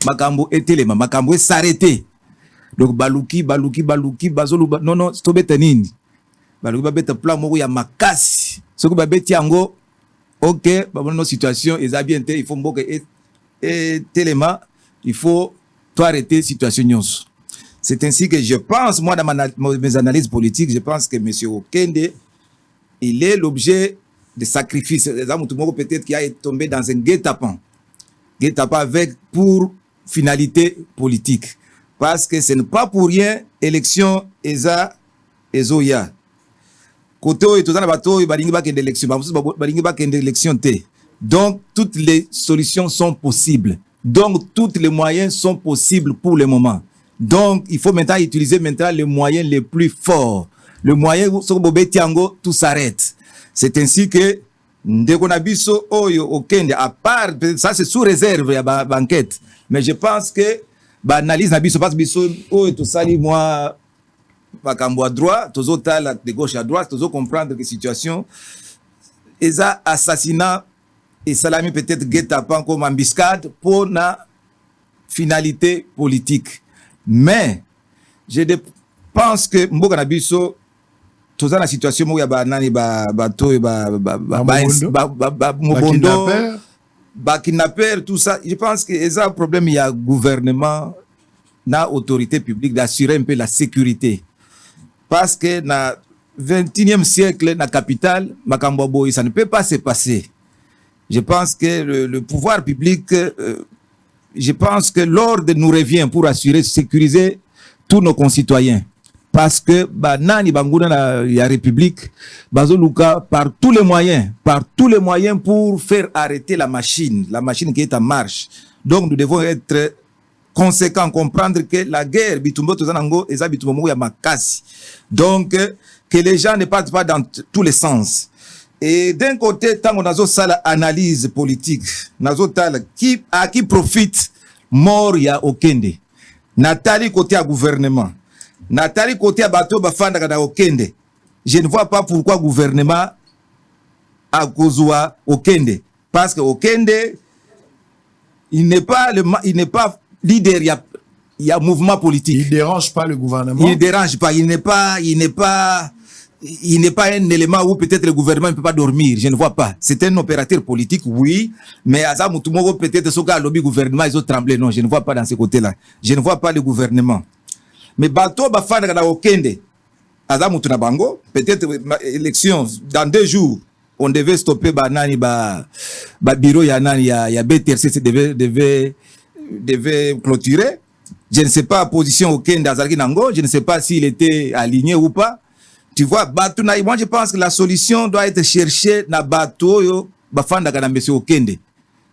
makambo etelema, makambo s'arrêter. Donc baluki bazo luba non stobeta nini. Baluki babeta plan moko ya makasi. Ce que babeti yango ok, nos situation est bien, il faut et tellement il faut tout arrêter situation. C'est ainsi que je pense, moi dans mes analyses politiques, je pense que M. Okende, il est l'objet de sacrifices. Peut-être qu'il a tombé dans un guet-apens avec pour finalité politique. Parce que ce n'est pas pour rien élection ESA Ezoya. Côté élection, donc toutes les solutions sont possibles. Donc tous les moyens sont possibles pour le moment. Donc, il faut maintenant utiliser maintenant les moyens les plus forts. Le moyen où tout s'arrête. C'est ainsi que Ndekonabiso Oyo Okende, à part, ça c'est sous réserve, il y a banquette. Mais je pense que l'analyse Nabiso, parce que Biso Oyo tout ça, moi, Bakambo à droite, tous autres de gauche à droite, tous autres comprendre que situation, et ça, assassinat, et Salami peut-être guet-apens comme embuscade pour la finalité politique. Mais, je pense que Mboka Nabiso, tout ça, la situation où il y a kidnapper, tout ça, je pense que c'est un problème, il y a gouvernement, na autorité publique d'assurer un peu la sécurité. Parce que dans le 21e siècle, dans la capitale, Makambo, ça ne peut pas se passer. Je pense que le pouvoir public, je pense que l'ordre nous revient pour assurer, sécuriser tous nos concitoyens. Parce que Nani Bangouna la République, Bazoluka, par tous les moyens pour faire arrêter la machine qui est en marche. Donc nous devons être conséquents, comprendre que la guerre, donc que les gens ne partent pas dans tous les sens. Et d'un côté, tant qu'on a ça l'analyse politique, à qui profite mort ya Okende. Nathalie côté à gouvernement. Nathalie côté à bateau bafanda kada Okende. Je ne vois pas pourquoi le gouvernement a kozwa Okende. Parce que Okende, il n'est pas leader, il y a mouvement politique. Il ne dérange pas le gouvernement. Il ne dérange pas, il n'est pas un élément où peut-être le gouvernement ne peut pas dormir. Je ne vois pas. C'est un opérateur politique, oui, mais Azamutumogo peut-être ce cas lobby gouvernement, ils ont tremblé. Non, je ne vois pas dans ce côté-là. Je ne vois pas le gouvernement. Mais bateau bafana kada Okende, Azamutuna Bango, peut-être élection dans 2 jours, on devait stopper banani bureau ya BTRC devait clôturer. Je ne sais pas position Okende Azarki Nango, je ne sais pas s'il était aligné ou pas. Tu vois, moi je pense que la solution doit être cherchée dans bateau yo bafanda kana monsieur Okende.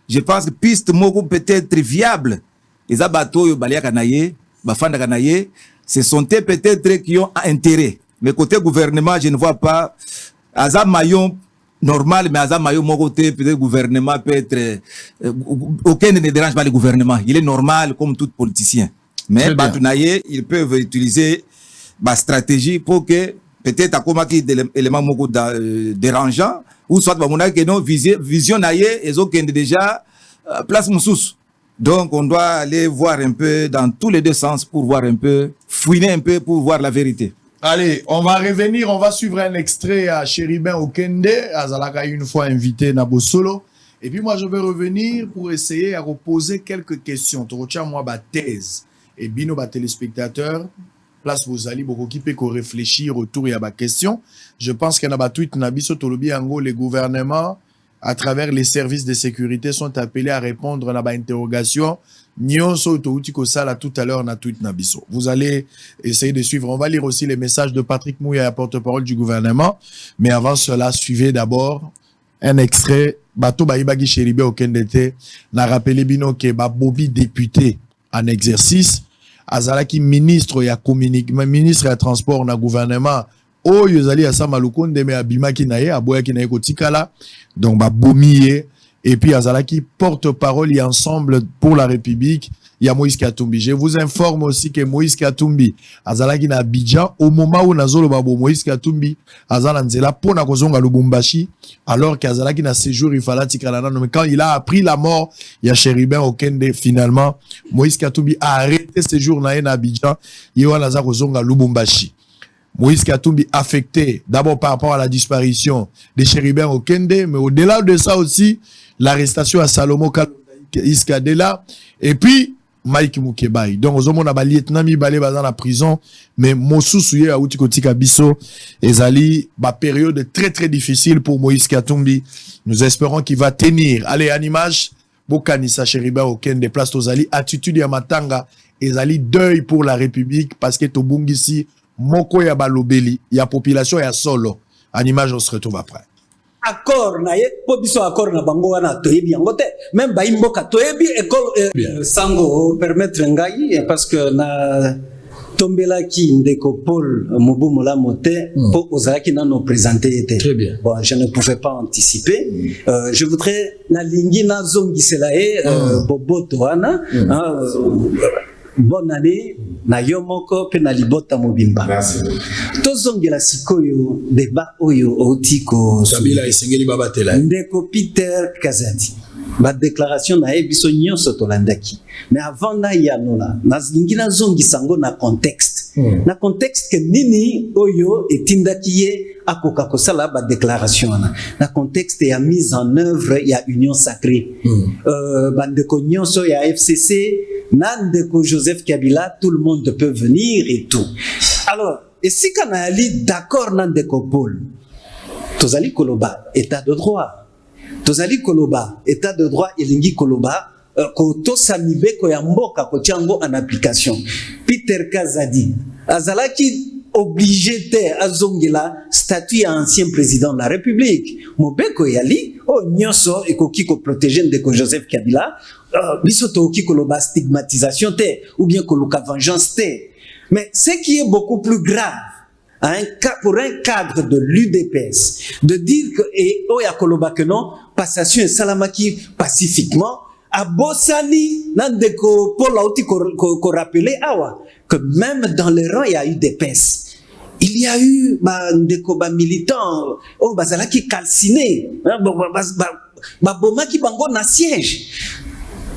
Je pense que piste moko peut-être viable. Les bateau yo balia kanaye, bafanda kanaye, ce sont peut-être qui ont intérêt. Mais côté gouvernement, je ne vois pas Azam maillon normal, mais Azam maillon mon côté peut-être gouvernement peut être Okende ne dérange pas le gouvernement. Il est normal comme tout politicien. Mais Batounaye, ils peuvent utiliser ma stratégie pour que peut-être à comment qui des éléments beaucoup dérangeants ou soit que non vision naïe et autres déjà place moussous. Donc on doit aller voir un peu dans tous les 2 sens pour voir un peu, fouiner un peu pour voir la vérité. Allez, on va revenir, on va suivre un extrait à Chéribin Okende, Azalaka une fois invité Nabo Solo. Et puis moi je vais revenir pour essayer à reposer quelques questions. Tu retiens moi ma thèse et bino ba téléspectateurs. Place vous allez beaucoup qui peut réfléchir autour de ma question. Je pense qu'il y a un tweet Nabiso Tolobi Ango, les gouvernements à travers les services de sécurité sont appelés à répondre à l'interrogation. Nyonso Toutiko Sala tout à l'heure na tweet Nabiso. Vous allez essayer de suivre. On va lire aussi les messages de Patrick Mouya, porte-parole du gouvernement. Mais avant cela, suivez d'abord un extrait. Bato Baïbagi Chéribé Okendete n'a rappelé bino que Bobi député en exercice. Azalaki ministre ya communique, ministre ya transport na gouvernement. Oh yozali asa malukonde me abimaki na ye aboyaki na ye kotikala. Donc bomiye et puis azalaki porte-parole et ensemble pour la République. Il y a Moïse Katumbi. Je vous informe aussi que Moïse Katumbi azalaki na Abidjan au moment où nazolo babo Moïse Katumbi azalanzela pona kozonga Lubumbashi alors qu'azalaki na séjour il fallait tikala na mais quand il a appris la mort il y a Chéribin Okende finalement Moïse Katumbi a arrêté séjour na Abidjan il wana za kozonga Lubumbashi. Moïse Katumbi affecté d'abord par rapport à la disparition de Chéribin Okende mais au-delà de ça aussi l'arrestation à Salomo Iskadela et puis Mike Mukebai. Donc, aux hommes, on a lieutenant Mibale dans la prison, mais Mossou Souye a outi kotika biso, ezali, période très très difficile pour Moïse Katumbi. Nous espérons qu'il va tenir. Allez, en image, Bokanisa Chériba Okende, place Tozali, attitude ya Matanga, ezali deuil pour la République, parce que Tobungisi, Moko ya Balobeli, ya population ya solo. En image, on se retrouve après. accord na ye po biso accord na bango wana toyebi yango te même baimboka toyebi école sango permettre ngai parce que na tombelaki ndeko Paul Mobumola Moté pour ozalaki nano présenter était. Très bien. Bon, je ne pouvais pas anticiper. Je voudrais na lingi na zongisela e boboto wana bonne année na yomoko pe na libota mobimba. Merci. Tozongela sikoyo débat oyo otiko Kabila esengeli babatela. Ndeko Peter Kazadi. Ba déclaration na ebiso nyonso tolandaki. Mais avant na yanola, na zingina zongi sango na contexte. Na contexte que nini oyo etindaki ye akoka kosala ba déclaration na contexte ya mise en œuvre ya union sacrée. Bandeko nyonso ya FCC, nandeko Joseph Kabila, tout le monde peut venir et tout. Alors, et si kana ali d'accord nandeko Paul, tozali koloba état de droit. Tozali koloba état de droit elingi koloba ko samibe ko ya mboka ko tiango en application. Peter Kazadi azalaki obligé te azongela statut ya ancien président de la République. Mobeko yali o nyonso ekoki ko protéger ndeko Joseph Kabila biso toki koloba stigmatisation te ou bien koluka vengeance te. Mais ce qui est beaucoup plus grave pour un cadre de l'UDPS, de dire que, et Oya Koloba que non, passation et salamaki pacifiquement, à Bossani, Nandeko, Paul Aouti, qu'on rappelait, que même dans les rangs, il y a eu des PES. Il y a eu des militants, Bazalaki calciné, Bomaki Bango na siège.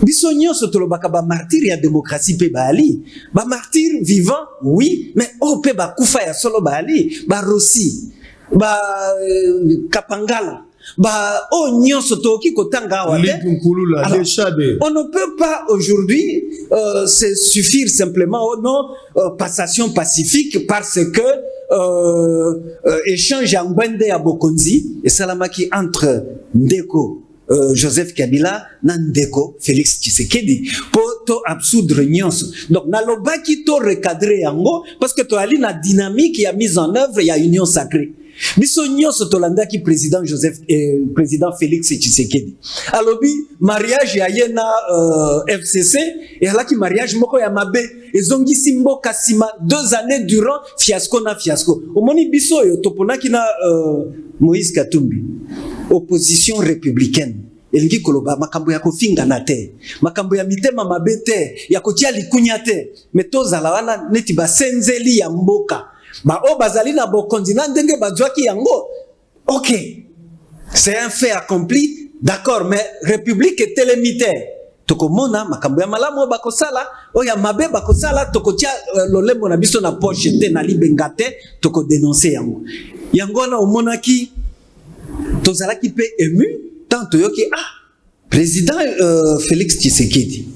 Bisognon sotolobaka ba martyr ya démocratie pe bali ba martyr vivant oui mais pe ba kufa ya solo bali ba Rossi ba Kapangala ba nyonso toki kotanga wa on ne peut pas aujourd'hui se suffire simplement au nom passation pacifique parce que échange en bande ya Bokonzi et salamaki entre Ndeko Joseph Kabila nandeko Félix Tshisekedi pour to absoudre nyonso. Donc naloba ki to recadrer yango parce que to ali na dynamique ya mise en œuvre ya union sacrée. Biso nyonso to landaki président président Félix Tshisekedi. Alobi mariage ya yena FCC et alaki mariage moko ya mabe ezongi simbo kasima 2 années durant fiasco na fiasco. Omoni biso yo toponaki na Moïse Katumbi. Opposition républicaine elingi koloba makambo ya kofinga na te makambo ya mitema mabete ya kotia likunya te metoza wana neti basenzeli ya mboka ba o bazali na bokonzi na ndenge bazwaki yango OK c'est un fait accompli d'accord mais république est télémité tokomona makambo ya malamu bakosala o ya mabe bakosala tokotia lolembo na biso na poche te na libenga te toko dénoncer yango na omonaki tozalaki pe ému tant toyoki président Félix Tshisekedi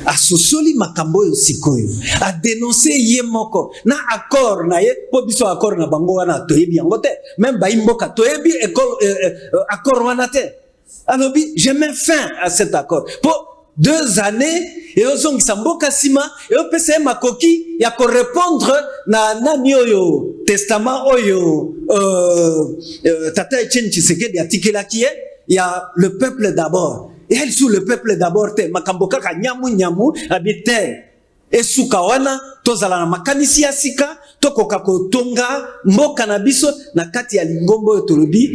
a sosoli makambo yo sikoyo a dénoncé ye moko na accord na ye po biso accord na bango wana toyebi yango te même baimboka toyebi accord wana te alobi je mets fin à cet accord pour 2 années et ozongisa mboka sima et opesa makoki ya ko répondre na nani oyo testament oyo tata Etienne Tshisekedi atikelaki ye ya le peuple d'abord et elle sous le peuple d'abord te makambo kaka nyamu habite esuka wana tozala na makanisi ya sika tokoka kotonga mboka na biso na kati ya lingombo tolobi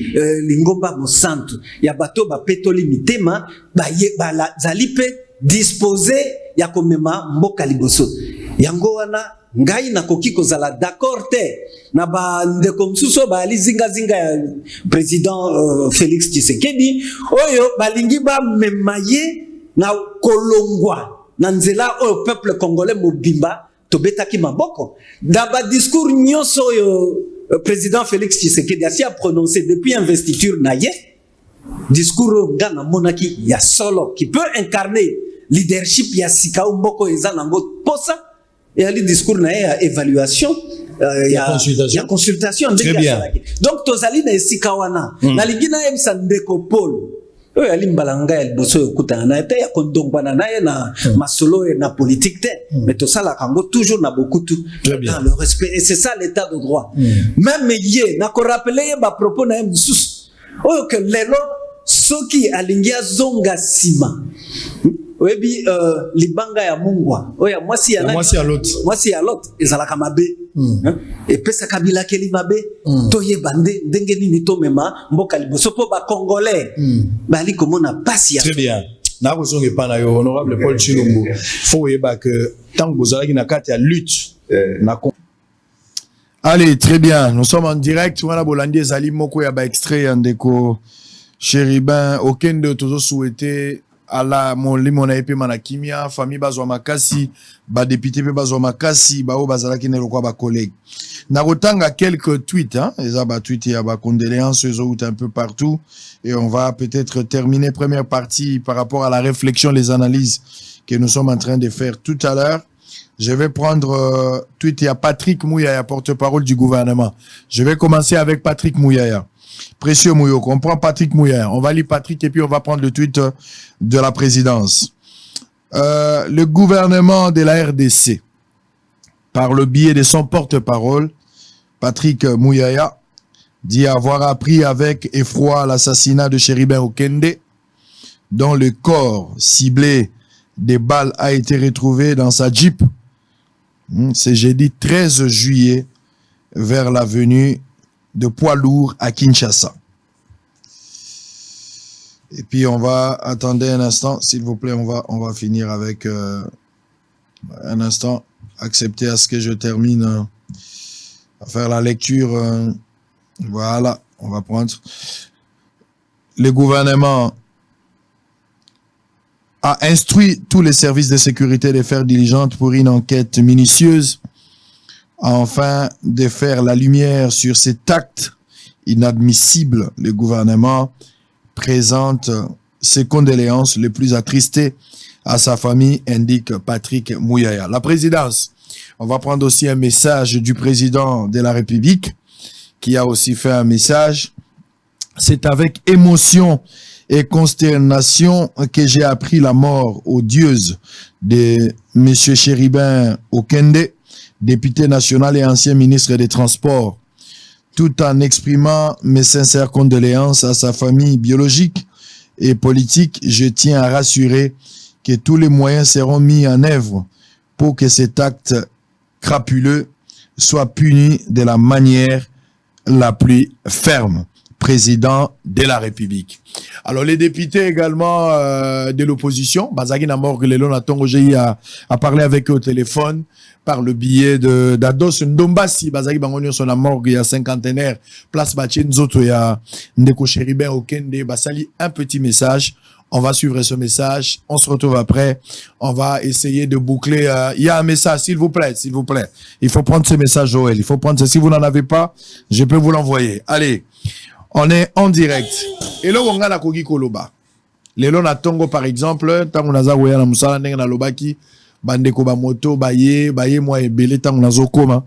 lingomba mosantu ya bato bapetoli mitema bazali pe disposé ya komema mboka liboso yango wana ngai nakoki kozala d'accord te na ba ndeko msuso bali zinga ya président Félix Tshisekedi oyo balingi ba memaye na kolongwa na nzela oyo peuple congolais mobimba tobetaki maboko da ba discours nyonso oyo président Félix Tshisekedi a prononcé depuis investiture na ye discours ngana monaki ya solo qui peut incarner leadership ya sika mboko eza nango posa et ali discours na ya évaluation ya consultation très bien donc tozali na esika wana na lingina yebisa ndeko Paul oyo ali mbalanga ya liboso yokutana na te ya kondongwana na ye na masolo na politique te mais tosala kango toujours na beaucoup dans le respect et c'est ça l'état de droit même ye na ko rappeler ba propos na sous oyo que lelo soki alingia zonga sima oyebi libanga ya mungwa oya mwasi ya mwasi ya lot ezalaka mabe epesaka bilakeli mabe toyeba ndenge nini tomema mboka liboso mpo bacongolais bali komona pasi ya très bien na kozonga epa na yo honorable Paul Chilombo faut oyeba que tant bozalaki na kati ya lutte na allez très bien nous sommes en direct wana bolandi ezali moko ya ba extrait ya ndeko Chéribin okende tozo souhaiter ala molimo na epe manakimia famille bazwa makasi ba député pe bazwa makasi ba o bazalaki ne lokwa ba collègue na rotanga quelques tweets hein eza ba tweets ya ba condoléances autres un peu partout et on va peut-être terminer première partie par rapport à la réflexion les analyses que nous sommes en train de faire tout à l'heure. Je vais prendre tweet ya Patrick Mouyaya porte-parole du gouvernement. Je vais commencer avec Patrick Mouyaya. Précieux Mouyoko, on prend Patrick Mouyaya. On va lire Patrick et puis on va prendre le tweet de la présidence. Le gouvernement de la RDC, par le biais de son porte-parole, Patrick Mouyaya, dit avoir appris avec effroi l'assassinat de Chéribin Okende, dont le corps ciblé des balles a été retrouvé dans sa Jeep. C'est jeudi 13 juillet vers l'avenue de poids lourd à Kinshasa. Et puis on va attendre un instant, s'il vous plaît, on va finir avec un instant, accepter à ce que je termine à faire la lecture. Voilà, on va prendre. Le gouvernement a instruit tous les services de sécurité de faire diligente pour une enquête minutieuse afin de faire la lumière sur cet acte inadmissible. Le gouvernement présente ses condoléances les plus attristées à sa famille, indique Patrick Mouyaya. La présidence, on va prendre aussi un message du président de la République qui a aussi fait un message. C'est avec émotion et consternation que j'ai appris la mort odieuse de M. Chéribin Okende, député national et ancien ministre des Transports, tout en exprimant mes sincères condoléances à sa famille biologique et politique. Je tiens à rassurer que tous les moyens seront mis en œuvre pour que cet acte crapuleux soit puni de la manière la plus ferme. Président de la République. Alors les députés également de l'opposition, Bazagi Namor Lelo Natongo a parlé avec eux au téléphone par le biais de d'Ados Ndombasi, Bazagi Bangonio son amor il y a cinquantenaire, place Bachie Nzoto ya Ndeko Chéribin Okende, Basali un petit message. On va suivre ce message. On se retrouve après. On va essayer de boucler. Il y a un message, s'il vous plaît, s'il vous plaît. Il faut prendre ce message, Joël. Il faut prendre. Si vous n'en avez pas, je peux vous l'envoyer. Allez. On est en direct. Et là, on a la kogi koloba. Lelo na tongo par exemple, tango naza goya na musala ndenge na lobaki, bandeko ba moto baye moi ebele tango nazo koma,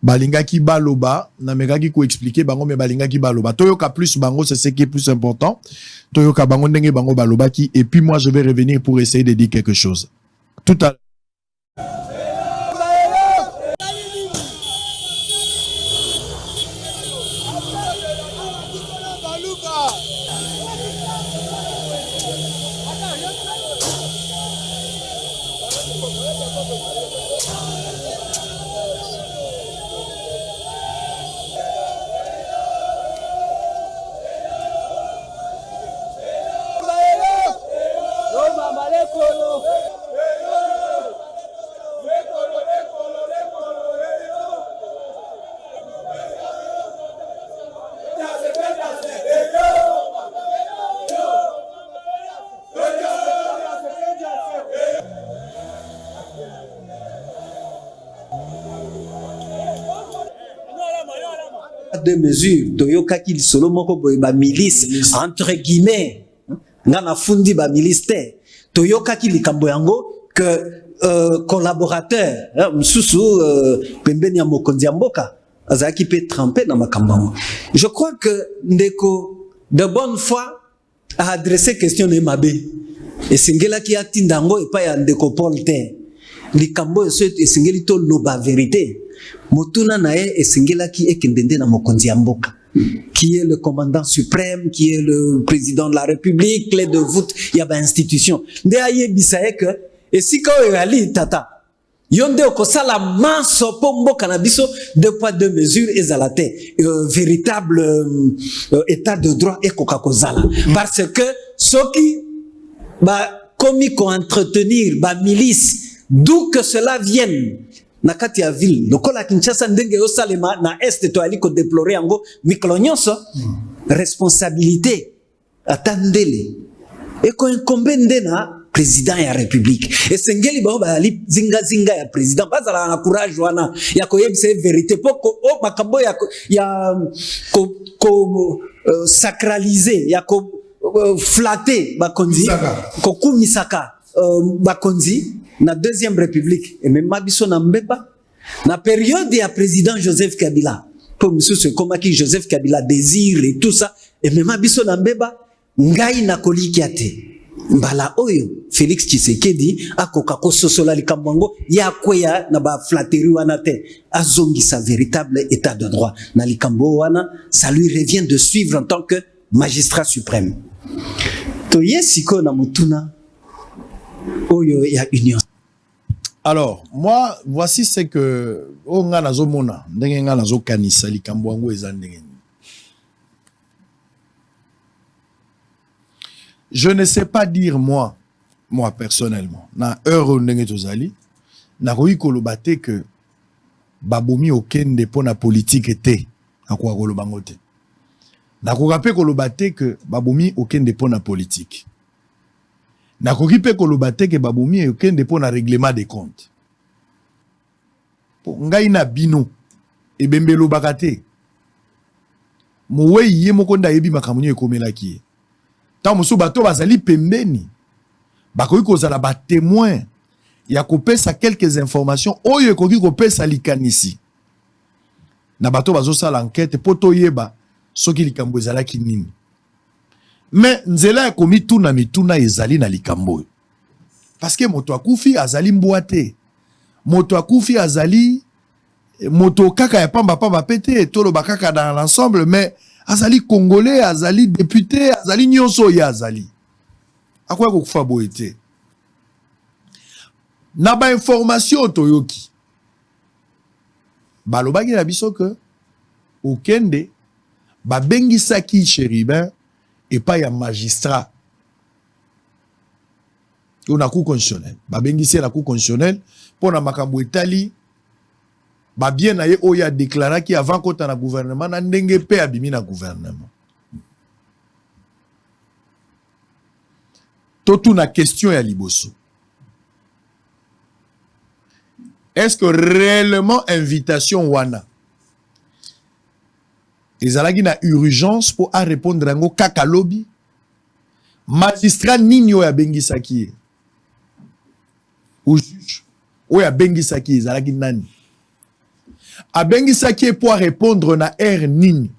balingaki baloba, na megaki ko expliquer bango me balingaki baloba. Toyoka plus bango, c'est ce qui est plus important. Toyoka bango ndenge bango balobaki et puis moi je vais revenir pour essayer de dire quelque chose. Tout à l'heure. de mesure toyoka ki solo moko boye ba milice entre guillemets ngana fundi ba milice te toyoka ki likambo yango que collaborateur msusu pembeni ya mokonzi ya mboka azaki pe trempé dans makambo. Je crois que ndeko de bonne foi a adressé question de mabe et singela ki atindango et pas ya ndeko Paul te likambo eso esingeli to loba vérité motuna nae esingela ki ekendende na mokonzi ya mboka qui est le commandant suprême, qui est le président de la République, clé de voûte, il y a une institution. Nde aye bisaye que, et si quand il ali tata, yonde okosala manso pombo canabiso, 2 poids 2 mesures et zalate, véritable état de droit et kokakozala. Parce que, ceux qui, commis qu'on entretenir, milice, d'où que cela vienne, nakati ya ville lokola Kinshasa ndenge yo salema na est to ali ko déplorer yango mikolo nyonso responsabilité atandele e ko incombe na président ya république et sengeli ba ali zinga ya président bazala na courage wana ya ko yebise vérité poko o makambo ya ko sacraliser ya ko flatter bakonzi ko kumisaka bakonzi na deuxième république et même mabiso na mbeba na période ya président Joseph Kabila pour monsieur ce comment qui Joseph Kabila désire et tout ça et même mabiso na mbeba ngai na kolikiate mbala oyo Félix Tshisekedi akoka ko sosola likambango ya kweya na ba flatterie wana te azongi sa véritable état de droit na likambo wana ça lui revient de suivre en tant que magistrat suprême to yesiko na mutuna. Alors, moi, voici ce que je ne sais pas dire moi personnellement, na heure ndenge tozali, na koyi kolobate que babomi okende pona politique te, akwa kolobango te. Na kokape kolobate que babomi okende pona politique. Nakoki pe kolobate ke babomi okende pona règlement des comptes. Ngai na bino ebembelo bakate. Mowe ye mokonda yebi makamunyo ekomelaki. Ta musu bato bazali pembeni. Bakoki kozala ba témoin ya kopesa quelques informations oyo ekoki kopesa likanisi. Na bato bazosala enquête poto yeba soki likambo ezalaki nini. Mais nzela komi tuna mituna ezali na likambo. Parce que moto akufi azali mboate. Moto akufi azali moto kaka ya pamba pete tolo bakaka dans l'ensemble mais azali congolais, azali député, azali nyonso ya azali. Akwa ko kufa boete. Na ba information toyoki. Balobaki na biso que okende ba bengisaki Chéribin et pas ya magistrat. On a cour constitutionnel. Ba bengisi la cour constitutionnelle pour na makambo etali ba bien na ye oya déclaré qui avant kota na gouvernement na ndenge pe abimi na gouvernement. Totu na question ya liboso. Est-ce que réellement invitation wana ezalaki na urgence pour à répondre ngo kaka lobby magistrat nini oya bengisaki ou juge oya bengisaki ezalaki nani a bengisaki pour répondre na air nini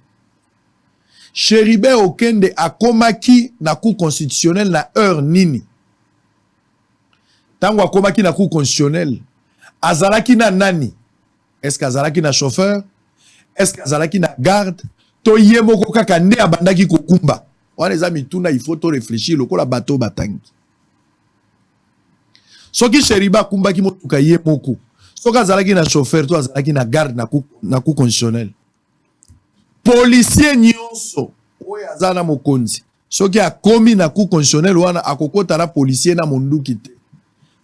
Chéribin okende akomaki na cour constitutionnelle na heure nini tango akomaki na cour constitutionnelle azalaki na nani est-ce qu'azalaki na chauffeur est-ce qu'azalaki na garde to yemoko kaka nde abandaki kokumba wana eza mituna il faut to réfléchir lokola bateau batangi soki Chériba kumbaki motuka yemoko soki azalaki na chauffeur to azalaki na garde na cour constitutionnelle policier nyonso oyo aza na mokonzi soki akomi na cour constitutionnelle wana akokota na policier na monduki te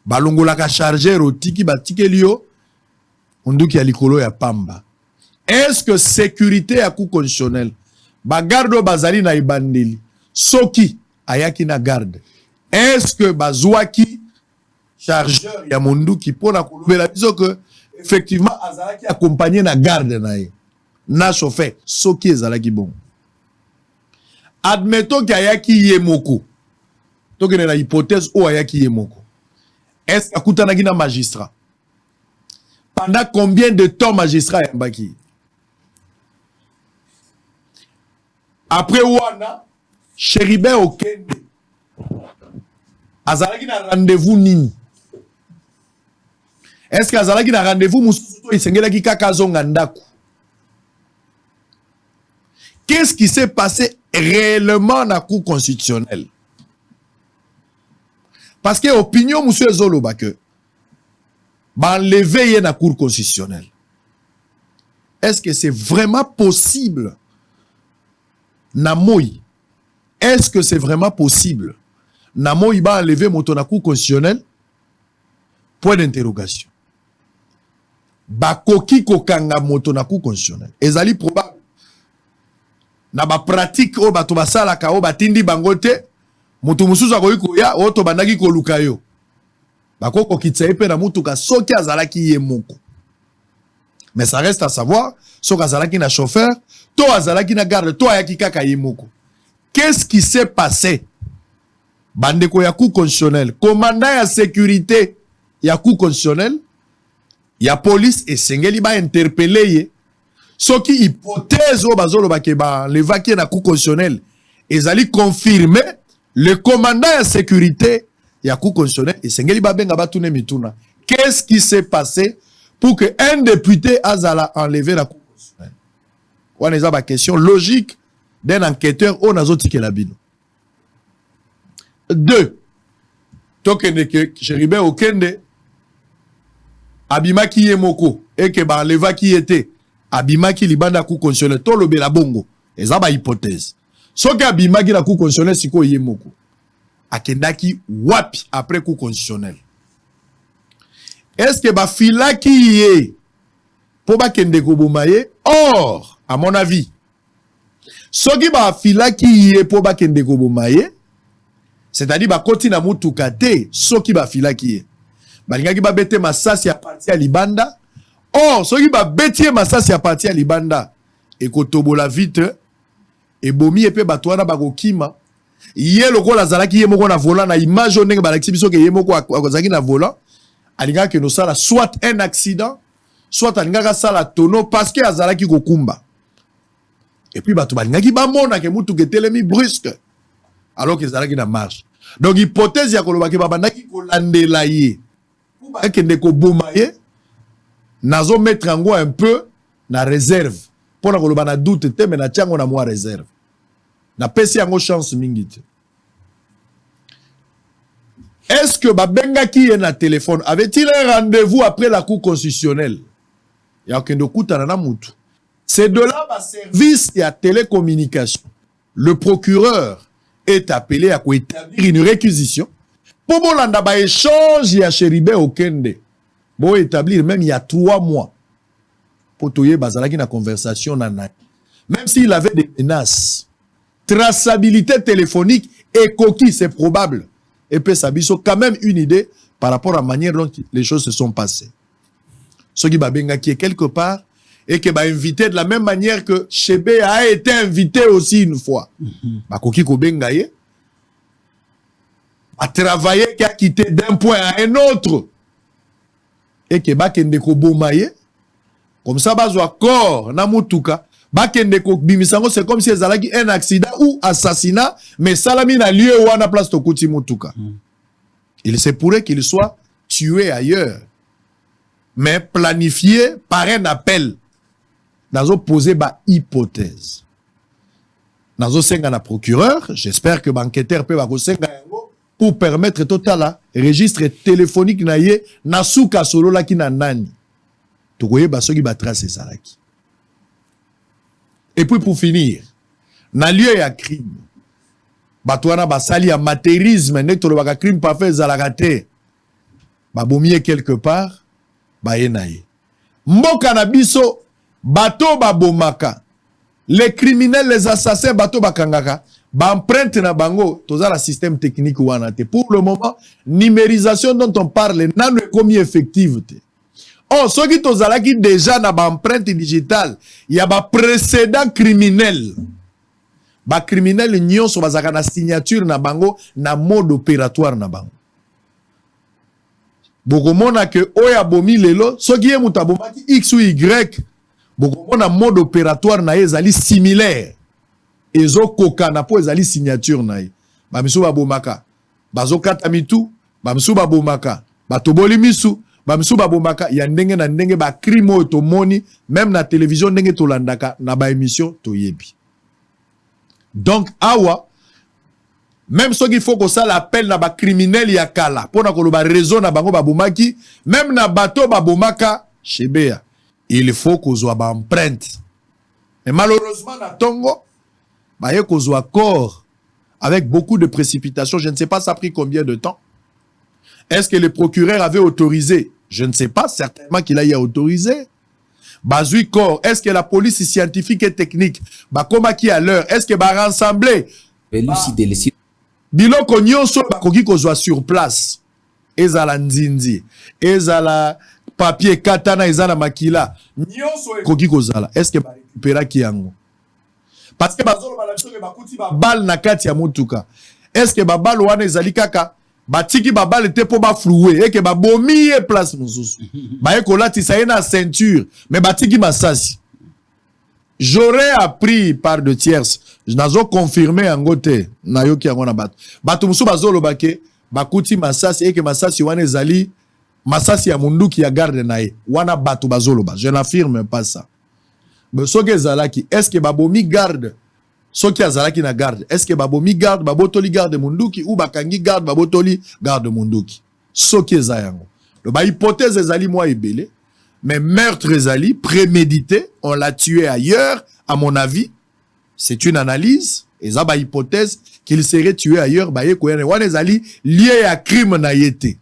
balongolaka chargeur otiki batikeli yo monduki ya likolo ya pamba. Est-ce que sécurité à coup constitutionnel bagardo bazali na ibandeli soki ayaki na garde est-ce que bazwaki chargeur ya monduki pona kolobela biso que effectivement azalaki accompagné na garde na ye na chauffeur soki ezalaki bon admettons que ayaki yemoko tokene na hypothèse o ayaki yemoko est-ce akutanaki na magistrat pendant combien de temps magistrat yambaki après wana Chéribin okende azalaki na rendez-vous nini est-ce que azalaki na rendez-vous mususu to isengelaki kaka zonga ndako qu'est-ce qui s'est passé réellement dans la Cour constitutionnelle? Parce que l'opinion, M. Zoloba, que enlever dans la Cour constitutionnelle. Est-ce que c'est vraiment possible? Namoy, est-ce que c'est vraiment possible? Namoy va enlever mon la Cour constitutionnelle? Point d'interrogation. Bakoki kokanga moto na Cour constitutionnelle. Ezali probable. Na ba pratique o bato basala ka o batindi bangote moto mususu akoyi koya o to bandaki koluka yo. Bakoko kitsa epe na mutuka soki azalaki ye moko. Mais ça reste à savoir soki azalaki na chauffeur, to azalaki na garde, to ayaki kaka ye moko. Qu'est-ce qui s'est passé? Bandeko ya Cour constitutionnelle, commandant ya sécurité ya Cour constitutionnelle, ya police et sengeli ba interpeller ye. Soki hypothèse o bazolo bake ba levaki na Cour constitutionnelle, ezali confirmer le commandant ya sécurité ya Cour constitutionnelle et sengeli ba benga batune mituna. Qu'est-ce qui s'est passé pour que un député azala enlever la Cour constitutionnelle? On a ba question logique d'un enquêteur au nazotike la bino. 2. Tokende ke Cheribe Okende abimaki yemoko et que ba levaki était abimaki libanda Cour constitutionnelle to lobela bongo eza ba hypothèse. Soki abimaki la Cour constitutionnelle siko yemoko akendaki wapi après Cour constitutionnelle? Est-ce que ba filaki ye pour ba kende ko bomaye? Or, à mon avis, soki ba filaki ye pour ba kende ko bomaye, c'est-à-dire ba koti na mutuka te soki ba filaki ye. Balingaki ba bete masasi ya parti ya libanda. Or, soki ba beti masasi ya parti ya libanda e kotobola vite e bomi epe batwana bakokima. Ye lokola zalaki ye moko na volant na image ndenge balakisi biso ke ye moko akozaki na volant. Alinga ke no sala soit un accident, soit alinga sala tono parce que azalaki kokumba. Et puis bato balingaki ba mona ke mutu ke telemi brusque alors que azalaki na marche. Donc hypothèse ya kolobaki babandaki kolandela ye. Pour ba kende ko boma ye, nazo mettre ngo un peu na réserve. Pour na koloba na doute te mais na tiango na moi réserve. Na pesi yango chance mingi te. Est-ce que Babengaki est na téléphone? Avait-il un rendez-vous après la Cour constitutionnelle? Il y a aucun de c'est de là ma service et à télécommunication. Le procureur est appelé à établir une réquisition. Pour mon ba échange, il y a Cheribe Okende. Bon, établir même il y a 3 mois. Pour toyer bazalaki na conversation nana. Même s'il avait des menaces. Traçabilité téléphonique et coquille, c'est probable. Et puis ça biso quand même une idée par rapport à la manière dont les choses se sont passées. Ce qui babenga qui est quelque part et qui va invité de la même manière que Chebe a été invité aussi une fois. Bakoki ko bengaye a travaillé, qui a quitté d'un point à un autre et que bakende ko bomaye comme ça bazo accord na mutuka bakende ko bimisango, c'est comme si ezalaki un accident ou assassinat mais salami na lieu ou na place to kuti mutuka. Il se pourrait qu'il soit tué ailleurs mais planifié par un appel. Nazo posé ba hypothèse. Nazo senga na procureur, j'espère que banqueteur peut ba ko senga pour permettre total registre téléphonique na ye na suka solo la ki na nani. Tokoye ba soki ba trace salaki. Et puis pour finir, na lieu ya crime. Batouana basali ya matérisme, nek tolo baka crime pas fait zalakate. Ba bomie quelque part, ba yenaye. Mboka na biso, bato ba bomaka. Les criminels, les assassins, bato bakangaka. Ba empreinte na bango, toza la système technique wanate. Pour le moment, numérisation dont on parle, n'a ne commis effective te. Oh, ceux qui tozalaki déjà na ba empreinte digitale, il y a ba précédent criminel. Ba criminel nyonso bazaka na signature na bango na mode opératoire na bango. Bokomona que oya bomi lelo, ceux qui emuta bomaki X ou Y, bokomona mode opératoire na ezali similaire. Ezo koka na po ezali signature na ye. Ba misu ba bomaka. Bazo kata mitu, ba misu ba bomaka. Ba toboli misu. Bamsu babomaka ya ndenge na ndenge ba crime to moni même na télévision ndenge to landaka na ba émission to yebi. Donc awa même ceux qui faut que ça l'appel na ba criminel ya kala pona ko ba réseau na bango ba bomaki même na bateau ba bomaka chebea il faut qu'on soit ba empreinte mais malheureusement na tongo ba ye ko soit corps avec beaucoup de précipitation. Je ne sais pas ça a pris combien de temps. Est-ce que le procureur avait autorisé? Je ne sais pas, certainement qu'il a y autorisé. Bazui corps, est-ce que la police scientifique et technique ba koma ki à l'heure, est-ce que ba rassembler biloko nyonso bakoki kozwa sur place ezala nzinzi ezala papier katana ezala makila nyonso ekoki kozala, est-ce que ba récupérer ki yango parce que bazolo balabiso ke bakuti ba balle na kati ya mutuka, est-ce que ba balle wana ezali kaka batiki ba balle te po ba flouer et que ba bomi e place mususu ba ekolati sa na ceinture mais batiki masasi. J'aurais appris par de tierces, je n'ai confirmé en gote, na yoki yango na bato. Bato musu bazolo bake, bakuti masasi, eke masasi wane zali, masasi ya munduki ya garde nae, wana bato bazolo ba. Je n'affirme pas ça. Mais soke zalaki, est-ce que babomi garde, soki azalaki na garde, est-ce que babomi garde, babotoli garde munduki, ou bakangi garde, babotoli garde munduki. Soke zayango. Le ba hypothèse zali moi ebele. Mais meurtre Zali, prémédité, on l'a tué ailleurs, à mon avis. C'est une analyse, et ça, hypothèse qu'il serait tué ailleurs, Zali, lié à crime na yete.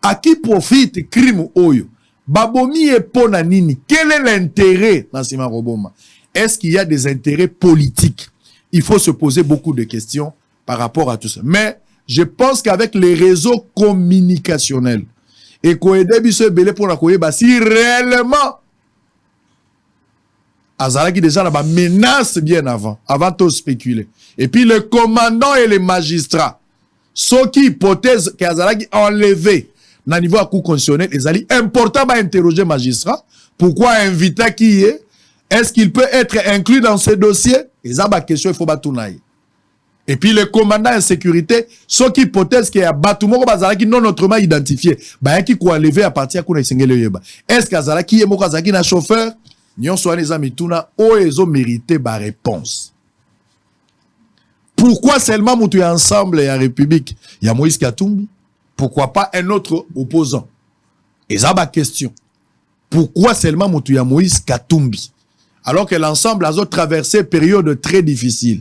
À qui profite crime oyo? Babomi et ponanini. Quel est l'intérêt, Nassima Roboma? Est-ce qu'il y a des intérêts politiques? Il faut se poser beaucoup de questions par rapport à tout ça. Mais je pense qu'avec les réseaux communicationnels, et qu'on aide biso belé pour la koyeba si réellement azalaki déjà la menace bien avant de spéculer. Et puis le commandant et les magistrats ceux qui hypothèse que azalaki enlevé na niveau à coup constitutionnel ezali important ba interroger magistrat pourquoi inviter qui est-ce qu'il peut être inclus dans ce dossier et ça ba question il faut ba tunaï. Et puis le commandant en sécurité, ceux qui hypothèsent qu'il y a Batumoko Bazalaki non autrement identifié, bah qui quoi lever à partir de Sengele Yeba. Est-ce qu'Azalaki et Mokazaki na chauffeur, nyon soit les amis tuna o ezo mérité ba réponse. Pourquoi seulement Moutou ensemble et en République, il y a Moïse Katumbi, pourquoi pas un autre opposant? Et ça ma question. Pourquoi seulement Moutou ya Moïse Katumbi alors que l'ensemble a traversé période très difficile?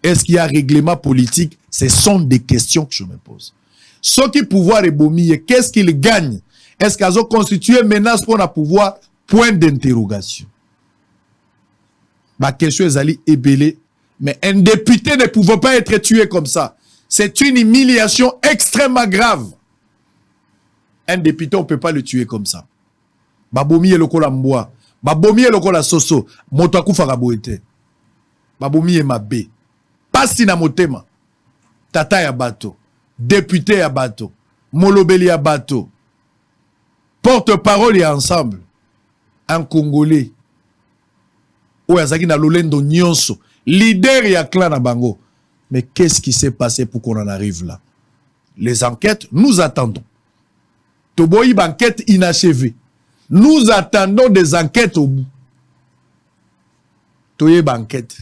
Est-ce qu'il y a règlement politique? Ce sont des questions que je me pose. Ceux qui pouvoir ébomiller, qu'est-ce qu'ils gagnent? Est-ce qu'ils ont constitué menace pour le pouvoir? Point d'interrogation. Ma question est allée ébélée. Mais un député ne pouvait pas être tué comme ça. C'est une humiliation extrêmement grave. Un député, on ne peut pas le tuer comme ça. Babomi et le kolamboa. Babomi et le kolasoso. Motaku faraboete. Babomi et mabé. Pasi na motema. Tata ya bato. Député ya bato. Molobeli ya bato. Porte-parole ya ensemble. Un Congolais. Oyazaki na lolendo nyonso. Leader ya clan na bango. Mais qu'est-ce qui s'est passé pour qu'on en arrive là? Les enquêtes, nous attendons. Toboyi enquête inachevée. Nous attendons des enquêtes au bout. Toye enquête.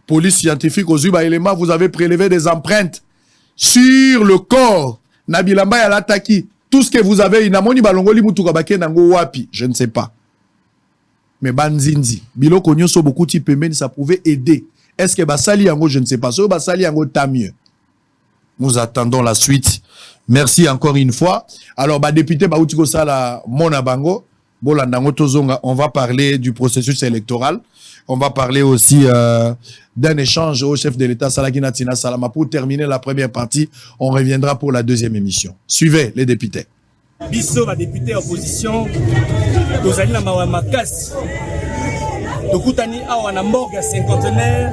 Police scientifique aux Uba éléments, vous avez prélevé des empreintes sur le corps. Nabilamba Yalataki. Tout ce que vous avez, inamoni balongoli mutukabake nango wapi, je ne sais pas. Mais banzinzi, biloko nyonso beaucoup type men, ça pouvait aider. Est-ce que basali yango, je ne sais pas. So basali yango tant mieux. Nous attendons la suite. Merci encore une fois. Alors, député Baoutiko Sala Monabango, Bolandango Tozonga, on va parler du processus électoral. On va parler aussi d'un échange au chef de l'État, Salakina Tina Salama. Pour terminer la première partie, on reviendra pour la deuxième émission. Suivez les députés. Bisso va député opposition. Tozali na mawa makasi. Tokutani awa na morgue cinquantenaire.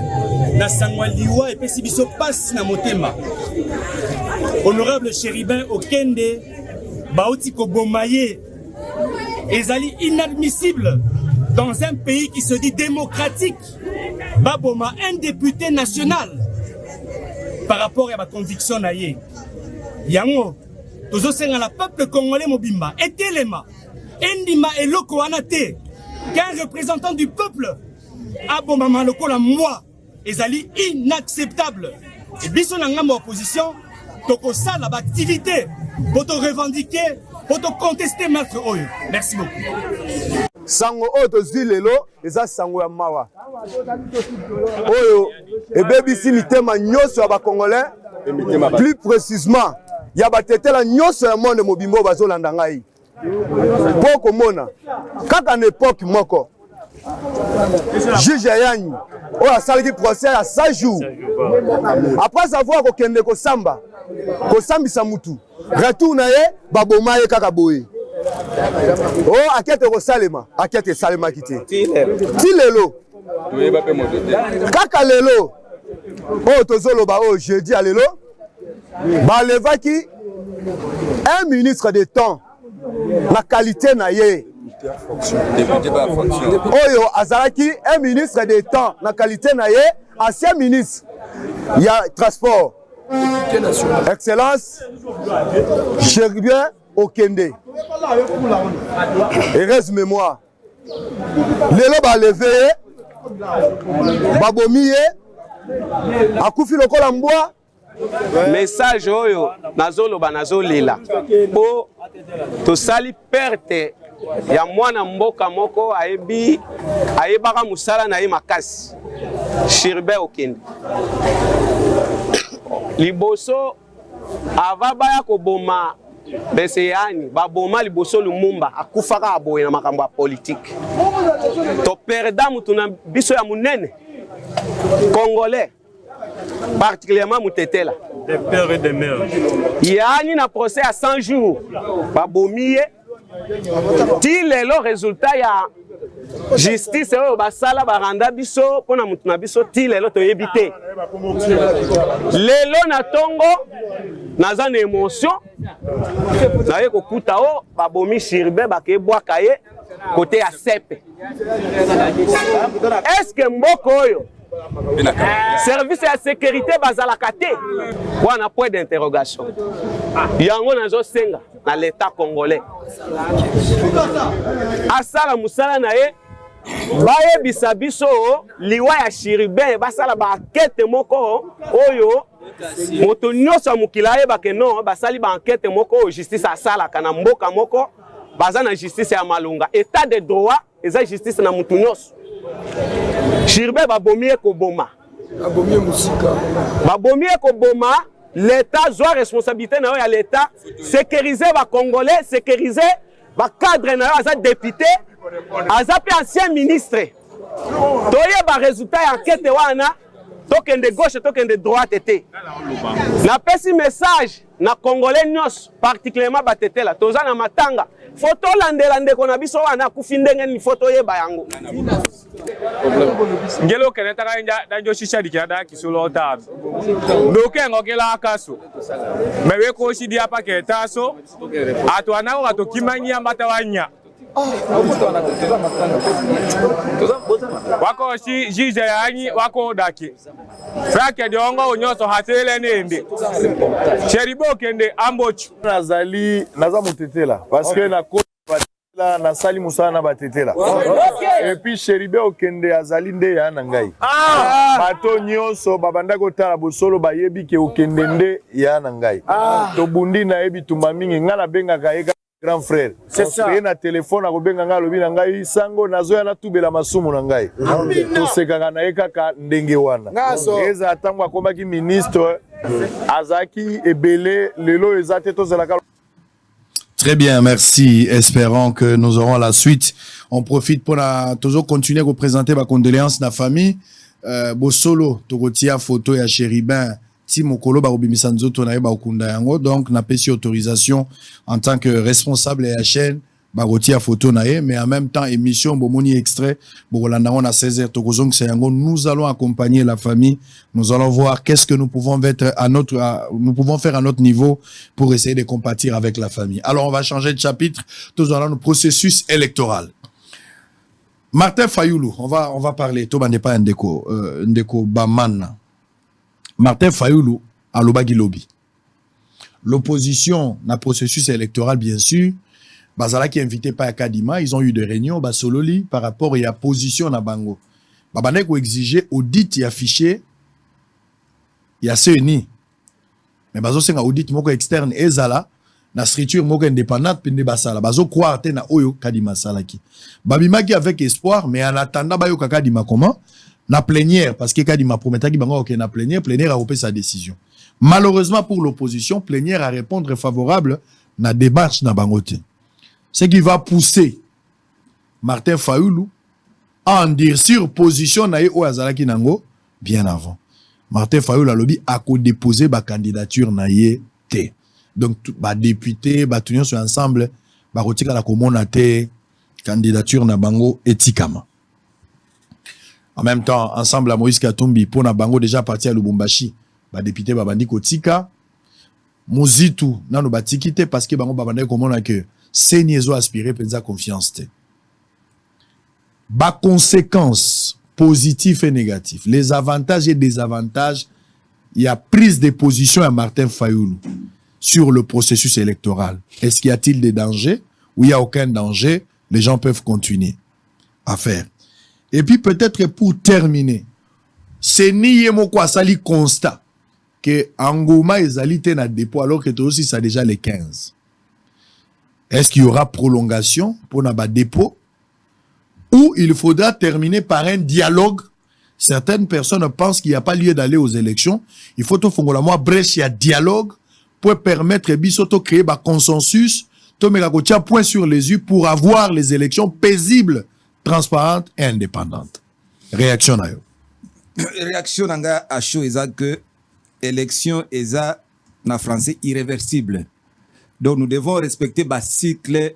Na sangwa liwa et pesi biso passe na motema. Honorable Chéribin Okende, Baouti Kobomaye, ezali inadmissible dans un pays qui se dit démocratique. Baboma, un député national, par rapport à ma conviction naïe. Yango, tozo senga la peuple congolais mobimba, et telema, endima et loko anate, qu'un représentant du peuple abomama lokola moi ezali inacceptable. Et biso na ngamba opposition tokosala ba activité pour te revendiquer, pour te contester maître oyo. Merci beaucoup. Sango oyo tozwi lelo eza sango ya mawa oyo ebebisi mitema nyonso ya bakongolais, plus précisément ya batetela nyonso ya monde mobimba oyo bazolanda ngai mpo komona kaka na époque moko juge Yanyi oyo asalaki procès ya 100 jours après avoir kokende kosambisa mutu retour na ye baboma ye kaka boye. Oh, akete kosalema, akete salema kite. Ti lelo. Kaka lelo. Oh, tozolo ba oh jeudi à lelo. Ba levaki un ministre de temps. La qualité na ye. Oyo azalaki un ministre de temps. La qualité na ye, ancien ministre. Il y a transport. Excellence. Chéribien Okende. Heureuse mémoire. Lelo ba levé, babomiye, akufi lokola mbwa. Message oyo nazoloba nazolela po tosali perte ya mwana mboka moko ayebaka musala na ye makasi. Chéribin Okende. Liboso avabaya koboma Beseyani, baboma liboso Lumumba, akufaka aboye na makambo ya politique. To perda mutu na biso ya munene, Congolais, particulièrement Mutetela. Des pères et des mères. Yani na procès à 100 jours, babomiye, ti lelo résultat ya justice oyo basala baranda biso pona mutu na biso ti lelo toyebi te. Lelo na tongo naza na émotion naye kokuta o babomi Chéribin bakebwaka ye côté ya sepe. Est-ce que mboko oyo service ya sécurité bazalaka te? Wana point d'interrogation. Yango nazo senga na l'état congolais asala musala na ye bayebisa biso liwa ya Chéribin basala ba enquête moko oyo moto nyonso ya mokili ayebake non basali ba enquête moko oyo justice asalaka na mboka moko baza na justice ya malunga. État de droit eza justice na moto nyonso. Chéribin babomie koboma, babomie koboma, l'État doit responsabilité na yo ya l'État sécuriser ba Congolais, sécuriser ba cadre na yo aza député, aza pe ancien ministre. Toye ba résultat ya enquête wana tokende gauche tokende droite été. Na pesi message na Congolais nyos particulièrement batetela toza na matanga photo lande kona biso wana kufindenge ni photo yeba yango ngelo keneta kanja danjo shisha dikada kisolo tabi ndoke ngokela akaso mewe ko shidi apa ketaso atwana ko atokimanya mbatawanya wako jije yanyi wako daki frake diongo onyoso hatele nende Chéribin Okende ambochu nazali naza mutetela parce que na batela na sali musana batetela et puis Chéribin Okende azali nde ya na ngai bato nyonso babanda kotala bosolo bayebi ke Okende nde ya na ngai to bundi na yebi tumba mingi ngala benga kaeka grand frère. C'est ça. Na téléphone akobenga nga lobi na ngai sango nazoya na tubela masumu na ngai. To sekanga na ekaka ndenge wana. Eza atango akombaki ministre azaki ebele lelo ezate to zelaka. Très bien, merci. Espérons que nous aurons la suite. On profite pour toujours continuer à vous présenter ma condoléance na famille. Bosolo tokotia photo ya Chéribin Timokolo barobimisa nzoto na ye ba okunda yango, donc na pesi autorisation en tant que responsable de la chaîne barotia photo na ye, mais en même temps émission bomoni extrait bolanda on a 16h tokozong c'est yango. Nous allons accompagner la famille, nous allons voir qu'est-ce que nous pouvons mettre à nous pouvons faire à notre niveau pour essayer de compatir avec la famille. Alors on va changer de chapitre, toujours dans le processus électoral. Martin Fayoulou, on va parler to bande pas ndeko Bamana. Martin Fayoulou à l'Obagi Lobby. L'opposition dans le processus électoral, bien sûr, Bazala qui est invité par Kadima, ils ont eu des réunions, Basololi, par rapport à la position na Bango. babandaki ko exiger audit ya fichier ya CENI mais bazo senga audit moko externe ezala na structure moko indépendante pende basala bazo croire te na oyo Kadima salaki babimaki avec espoir mais en attendant bayo Kadima comment na plénière parce que Kadima prometaki bango OK na plénière a repris sa décision. Malheureusement pour l'opposition, plénière à répondre favorable na démarche na bangote. Ce qui va pousser Martin Fayoulou à en dire sur position na o azalaki nango bien avant. Martin Fayoulou a lobby a déposer ba candidature na te. Donc ba député ba tunion sur ensemble ba rotika la komona te candidature na bango etikama. En même temps, ensemble à Moïse Katumbi, pour na bango déjà parti à Lubumbashi, ba député babandi kotika, Mozitu nano batikite parce que bango babandi komona que CENI ezo aspirer penza confiance te. Ba conséquences positives et négatives, les avantages et désavantages, il y a prise de position à Martin Fayoulou sur le processus électoral. Est-ce qu'il y a-t-il des dangers ou il n'y a aucun danger? Les gens peuvent continuer à faire. Et puis peut-être pour terminer, c'est ni quoi ça li constat que Angouma et Zalité na dépôt alors que toi aussi ça déjà les 15. Est-ce qu'il y aura prolongation pour na dépôt ou il faudra terminer par un dialogue? Certaines personnes pensent qu'il n'y a pas lieu d'aller aux élections. Il faut tout faire la moi brèche, il y a dialogue pour permettre Bisoto créer un consensus, to mettre point sur les yeux pour avoir les élections paisibles, transparente et indépendante. Réaction à yo. Réaction à chaud est que élection est en français irréversible. Donc nous devons respecter le cycle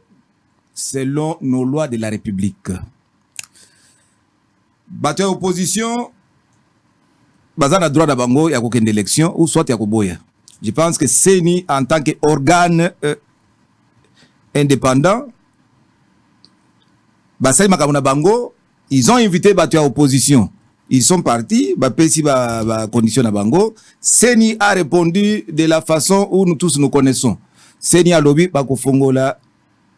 selon nos lois de la République. Battu opposition, bazan a droit d'abango ya aucune élection ou soit ya koboya. Je pense que CENI en tant qu'organe indépendant, Basai Makamuna Bango, ils ont invité Batua opposition. Ils sont partis, Bapesi condition à Bango. CENI a répondu de la façon où nous tous nous connaissons. CENI a lobby Bako Fongola,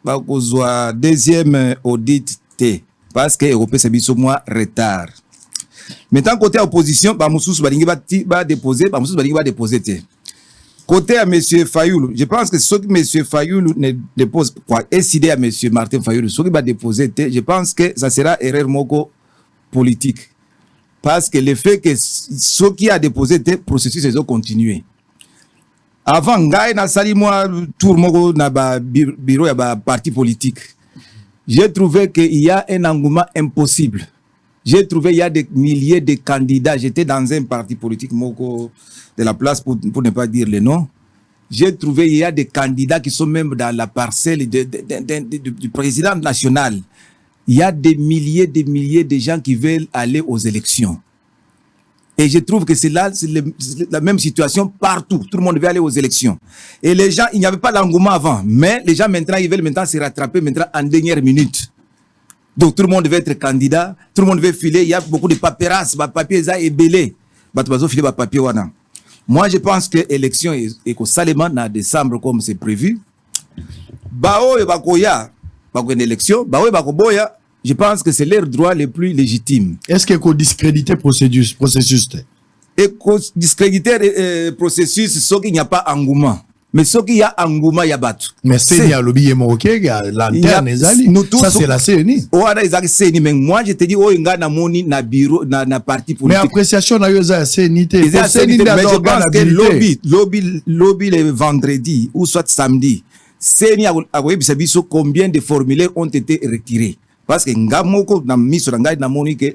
Bako Zoa deuxième audit T. Parce que l'Europe c'est biso mois retard. Maintenant, côté opposition, Bamoussous Balingi va déposer, Bamoussous Balingi va déposer T. Côté à M. Fayoulou, je pense que ce que M. Fayoulou ne dépose quoi, décider à M. Martin Fayoulou, ce qui va déposer, je pense que ça sera erreur moko politique. Parce que le fait que ce qui a déposé le processus est continué. Avant, Ngaï na sali moi tour moko na ba bureau ya ba parti politique. J'ai trouvé qu'il y a un engouement impossible. J'ai trouvé qu'il y a des milliers de candidats. J'étais dans un parti politique moko de la place pour ne pas dire le nom. J'ai trouvé qu'il y a des candidats qui sont même dans la parcelle du président national. Il y a des milliers de gens qui veulent aller aux élections. Et je trouve que c'est là, c'est la même situation partout. Tout le monde veut aller aux élections. Et les gens, il n'y avait pas d'engouement avant. Mais les gens maintenant, ils veulent maintenant se rattraper maintenant en dernière minute. Donc tout le monde veut être candidat. Tout le monde veut filer. Il y a beaucoup de paperasses. Papier est belé. Papier wana. Moi, je pense que l'élection est qu'au Salema, en décembre, comme c'est prévu. Bao et Bakoya, une élection. Bao et Bakoboya, je pense que c'est leur droit le plus légitime. Est-ce qu'il faut discréditer le processus? Et discréditer le processus, c'est qu'il n'y a pas engouement. Mais ce qu'il y a engouement, il y a battu. Mais c'est le lobby marocain, il y a l'antenne, ça c'est la CENI. Mais moi, je te dis, oh, il y a un bureau, un parti politique. Mais appréciation, il y a la CENI. Mais je pense que lobby le vendredi ou soit samedi, CENI a combien de formulaires ont été retirés. Parce que Ngamoko na miso na ngai na moni que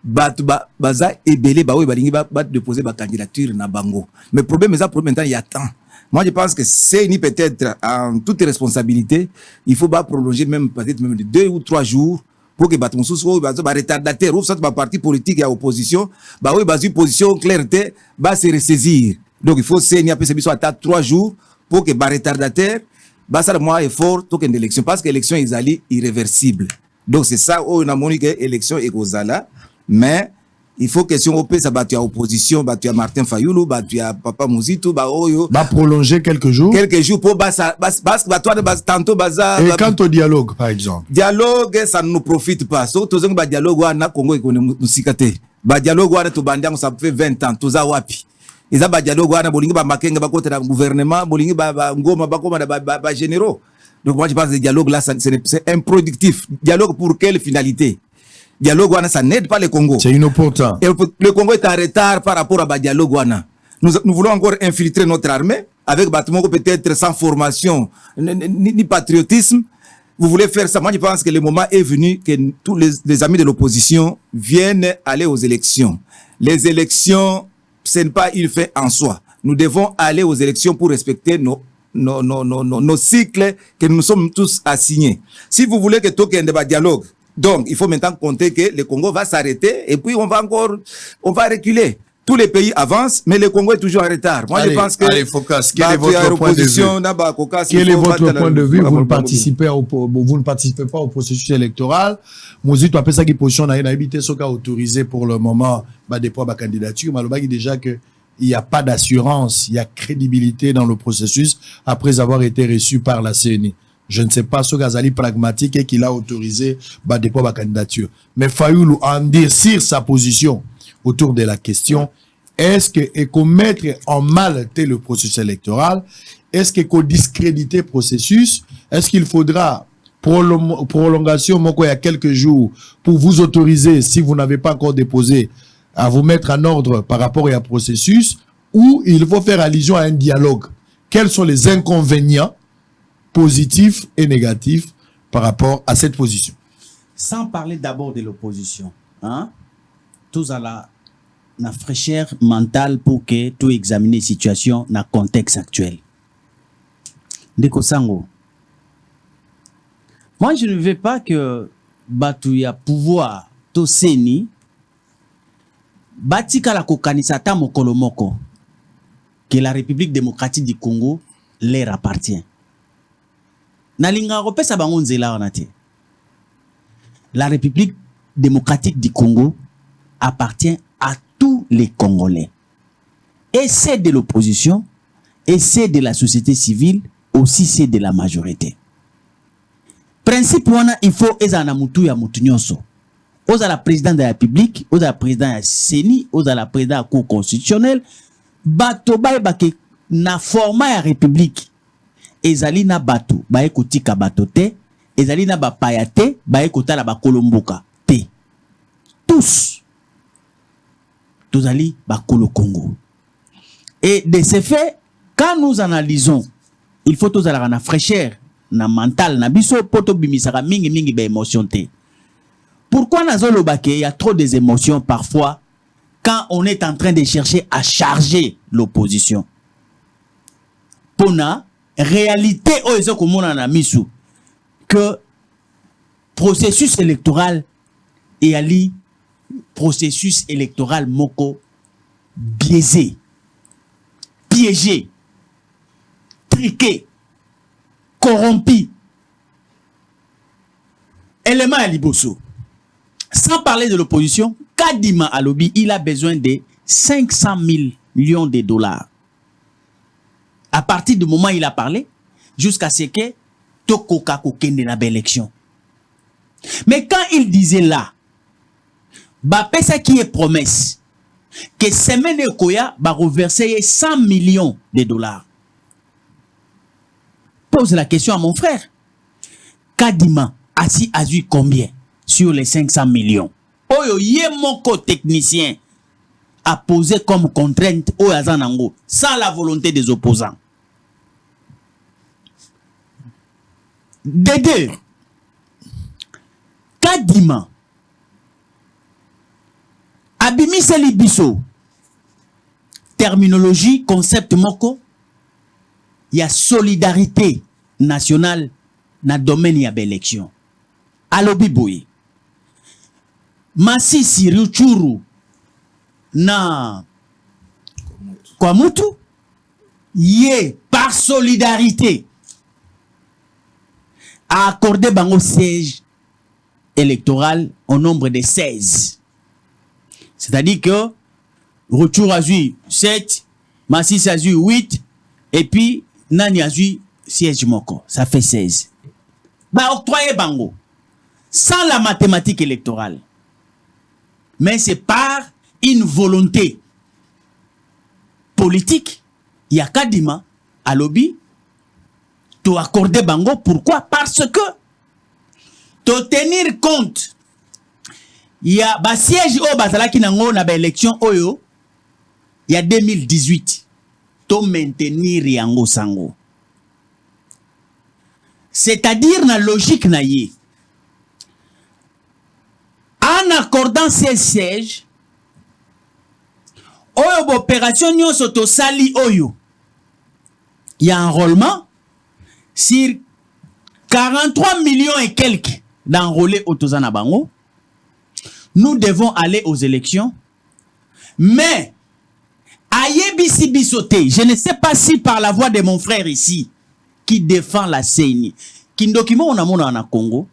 baza ebele ba balingi ba déposer ba candidature na bango. Mais problème est problème il y a temps. Moi je pense que c'est peut-être en toute responsabilité, il faut pas prolonger même peut-être même de 2 ou 3 jours pour que Batmoussou ba retardataire ou soit ba parti politique et opposition, ba position clarté ba se ressaisir. Donc il faut c'est a peut à 3 jours pour que ba retardataire ba ça moi effort pour une élection parce que l'élection est irréversible. Donc c'est ça où on a montré que l'élection est aux ala, mais il faut question au ça battu à opposition, battu à Martin Fayoulou, battu à Papa Mouzito, bah oyo. Va prolonger quelques jours. Quelques jours pour tantôt bazar. Et quant au dialogue, par exemple. Dialogue, ça ne nous profite pas. Sauf que le dialogue, on a Congo et nous sikate. Le dialogue, on a tout bandian, ça fait 20 ans, tout ça wapi. Et ça, le dialogue, on a bolingi ba makenga ba côté du gouvernement, bolingi ba ngoma ba koma ba généraux. Donc moi je pense que le dialogue là, c'est improductif. Dialogue pour quelle finalité? Dialogue, ça n'aide pas le Congo. C'est inopportun. Et le Congo est en retard par rapport à dialogue. Nous voulons encore infiltrer notre armée avec bâtiment peut-être sans formation ni patriotisme. Vous voulez faire ça. Moi, je pense que le moment est venu que tous les amis de l'opposition viennent aller aux élections. Les élections, ce n'est pas une fin en soi. Nous devons aller aux élections pour respecter nos cycles que nous sommes tous assignés. Si vous voulez que tout ait un dialogue, donc, il faut maintenant compter que le Congo va s'arrêter et puis on va reculer. Tous les pays avancent, mais le Congo est toujours en retard. Moi, je pense que... Allez, Focus, quel est votre point de vue? Quel est votre point de vue? Vous ne participez pas au processus électoral. Mouzito a fait ça qui position n'a habité ce qu'a autorisé pour le moment, dépôt à candidature. Maloba dit déjà que il n'y a pas d'assurance, il y a crédibilité dans le processus après avoir été reçu par la CENI. Je ne sais pas ce Gazali pragmatique et qu'il a autorisé dépôt à candidature. Mais Fayoulou en dire sur sa position autour de la question, est-ce que mettre en mal le processus électoral, est-ce que discréditer le processus, est-ce qu'il faudra prolongation il y a quelques jours pour vous autoriser, si vous n'avez pas encore déposé, à vous mettre en ordre par rapport à un processus, ou il faut faire allusion à un dialogue? Quels sont les inconvénients positifs et négatifs par rapport à cette position? Sans parler d'abord de l'opposition, hein, tous à la fraîcheur mentale pour que tout examiner la situation dans le contexte actuel. Ndeko Sango, moi je ne veux pas que Batouya pouvoir to seni batika la kokanisata mokolomoko que la République démocratique du Congo leur appartient. La République démocratique du Congo appartient à tous les Congolais. Et c'est de l'opposition, et c'est de la société civile, aussi c'est de la majorité. Principe, il faut ezana mutu ya mutu nyonso. Oza la président de la République, oza la président de la CENI, oza la président de la Cour constitutionnelle, bato bae na format ya République. Ezali na bato bae kotika bato te, ezali na bapaya te, bae kotala bakolomboka te. Tous tozali bakolo Congo. Et de ce fait, quand nous analysons, il faut tozala na fraîcheur, na mental, na biso poto bimisaka mingi ba émotion te. Pourquoi nazolo bake il y a trop des émotions parfois quand on est en train de chercher à charger l'opposition? Pona réalité oyo komona na misu que processus électoral et ali processus électoral moko biaisé, piégé, triqué, corrompu. Élément à liboso. Sans parler de l'opposition, Kadima Alobi, il a besoin de 500 millions de dollars. À partir du moment où il a parlé, jusqu'à ce que Tokoka kokende na élection. Mais quand il disait là, ça qui est promesse, que semaine Koya va reverser 100 millions de dollars. Pose la question à mon frère. Kadima Asi a eu combien sur les 500 millions? Oyo yé moko technicien a posé comme contrainte au Azanango sans la volonté des opposants. Dédé, Kadima, Abimise Libiso, terminologie, concept moko, il y a solidarité nationale dans le domaine de l'élection. Alobi boye. Masisi Ruchuru na Kwamutu, yé par solidarité a accordé bango siège électoral au nombre de 16. C'est-à-dire que Retour a eu 7, Massis a eu 8, et puis Nani a eu siège moko. Ça fait 16. Bah, octroyer bango. Sans la mathématique électorale. Mais c'est par une volonté politique. Il y a Kadima, à lobby, to accorder bango. Pourquoi? Parce que to tenir compte, il y a ba siège au bazalaki nango na ba élection oyo, il y a 2018. To maintenir yango sango. C'est-à-dire na logique na ye. En accordant ces sièges, oyo opération nyonso to sali oyo, il y a enrôlement sur 43 millions et quelques d'enrôlés au Tozana Bango. Nous devons aller aux élections. Mais, Ayebisi Bisoté, je ne sais pas si par la voix de mon frère ici, qui défend la CENI, qui document on a mon en Congo,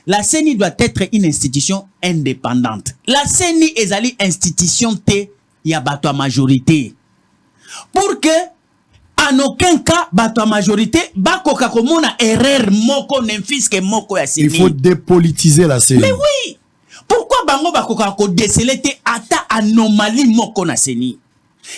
la CENI doit être une institution indépendante. La CENI est une institution T, il y a bateau majorité. Pour que, en aucun cas, bateau majorité, bako kakomona erreur moko nemfiske moko ya CENI. Il faut dépolitiser la CENI. Mais oui! Pourquoi bango bako kako déceler te ata anomalie moko na CENI?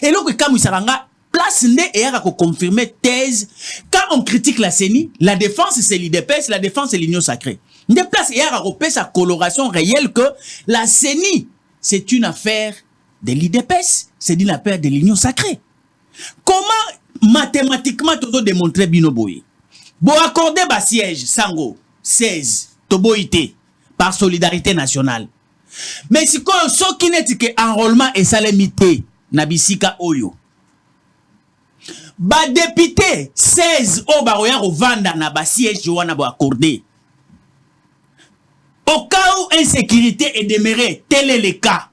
Et donc, quand vous savez, place nde et à confirmer thèse. Quand on critique la CENI, la défense c'est l'IDPS, la défense c'est l'Union sacrée. De place et à repérer sa coloration réelle que la CENI c'est une affaire de l'IDPS, c'est une affaire de l'Union sacrée. Comment mathématiquement tu dois démontrer binoboye? Bon accorder bas siège sango 16 toboité par solidarité nationale. Mais si quoi ce qui n'est que enrôlement et salamité nabisika oyo. Ba député 16 au baroya rovanda na ba siège wana bo accordé. Au cas où insécurité est demeurée, tel est le cas.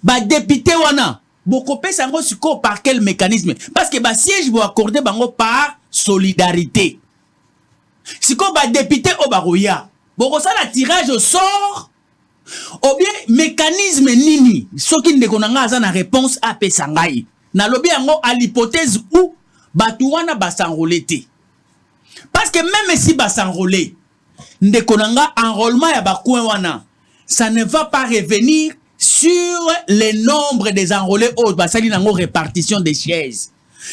Ba député wana boko pesa ngo siko par quel mécanisme? Parce que ba siège bo accordé bango par solidarité. Siko ba député au baroya boko ça la tirage au sort ou bien mécanisme nini ce qui ne konanga za na réponse à pesangai. Na lobi yango à l'hypothèse où batouana ba s'enrôler té. Parce que même si ba s'enrôler, ndekonanga enrôlement ya ba wana, ça ne va pas revenir sur le nombre des enrôlés autres. Ba sali nango répartition des sièges.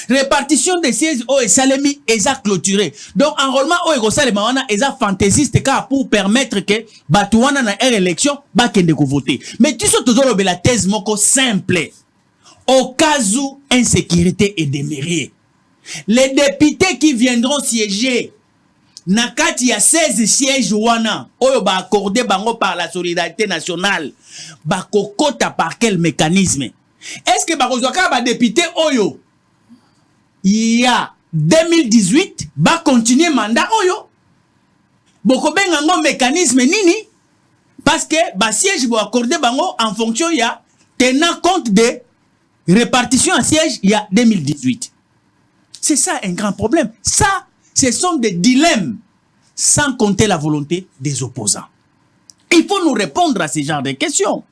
Répartition des sièges au salemi eza clôturé. Donc enrôlement au ego salema wana eza fantaisiste car pour permettre que batouana na élection ba kende ko voter. Mais tu so tozolo be la thèse moko simple. Au cas où insécurité est demeurée, les députés qui viendront siéger, nakati ya 16 sièges wana, oyo ba accordé bango par la solidarité nationale, ba kokota par quel mécanisme? Est-ce que ba kozwaka ba député oyo, il y a 2018, ba continuer mandat oyo? Boko bengango mécanisme nini? Parce que ba siège ba accordé bango en fonction ya tenant compte de répartition à siège, il y a 2018. C'est ça un grand problème. Ça, ce sont des dilemmes, sans compter la volonté des opposants. Il faut nous répondre à ce genre de questions.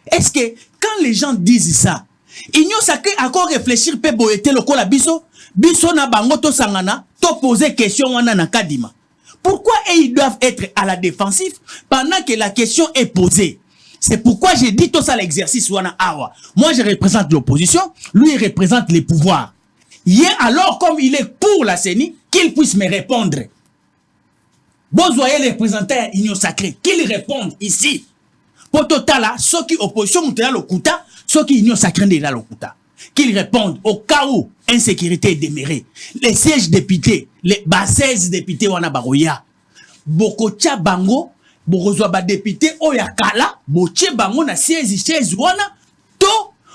Est-ce que, quand les gens disent ça, ils n'ont sacré encore réfléchir, pe boyete le kola biso, biso na bango to sangana, to poser question wana na kadima. Pourquoi ils doivent être à la défensive pendant que la question est posée? C'est pourquoi j'ai dit tout ça l'exercice wana awa. Moi je représente l'opposition, lui il représente les pouvoirs. Hier alors comme il est pour la CENI, qu'il puisse me répondre. Vous voyez les représentants Union sacrée, qu'ils répondent ici. Pour total ceux qui opposition montent là le kuta, ceux qui Union sacrée là le kuta. Qu'ils répondent au cas où insécurité est demeurée. Les sièges députés, les 16 députés wana baroya. Bokocha bango bokozwa ba député oya kala boche bango na siège wana to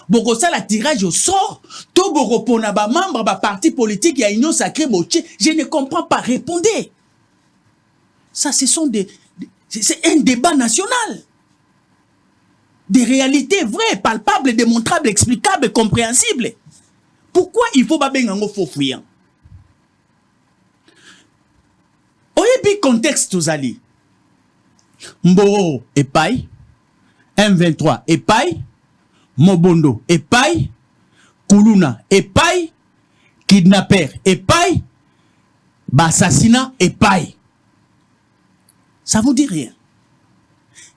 bokosala tirage au sort to bokopona ba membre ba parti politique ya Union sacrée boche. Je ne comprends pas, répondez. Ça ce sont c'est un débat national. Des réalités vraies, palpables, démontrables, explicables, compréhensibles. Pourquoi il faut ba bengango faux fuyant? Oyebi contexte tozali. Mboro epai, M23 epai, Mobondo epai, Kuluna epai, kidnapper epai, assassinat epai. Ça vous dit rien.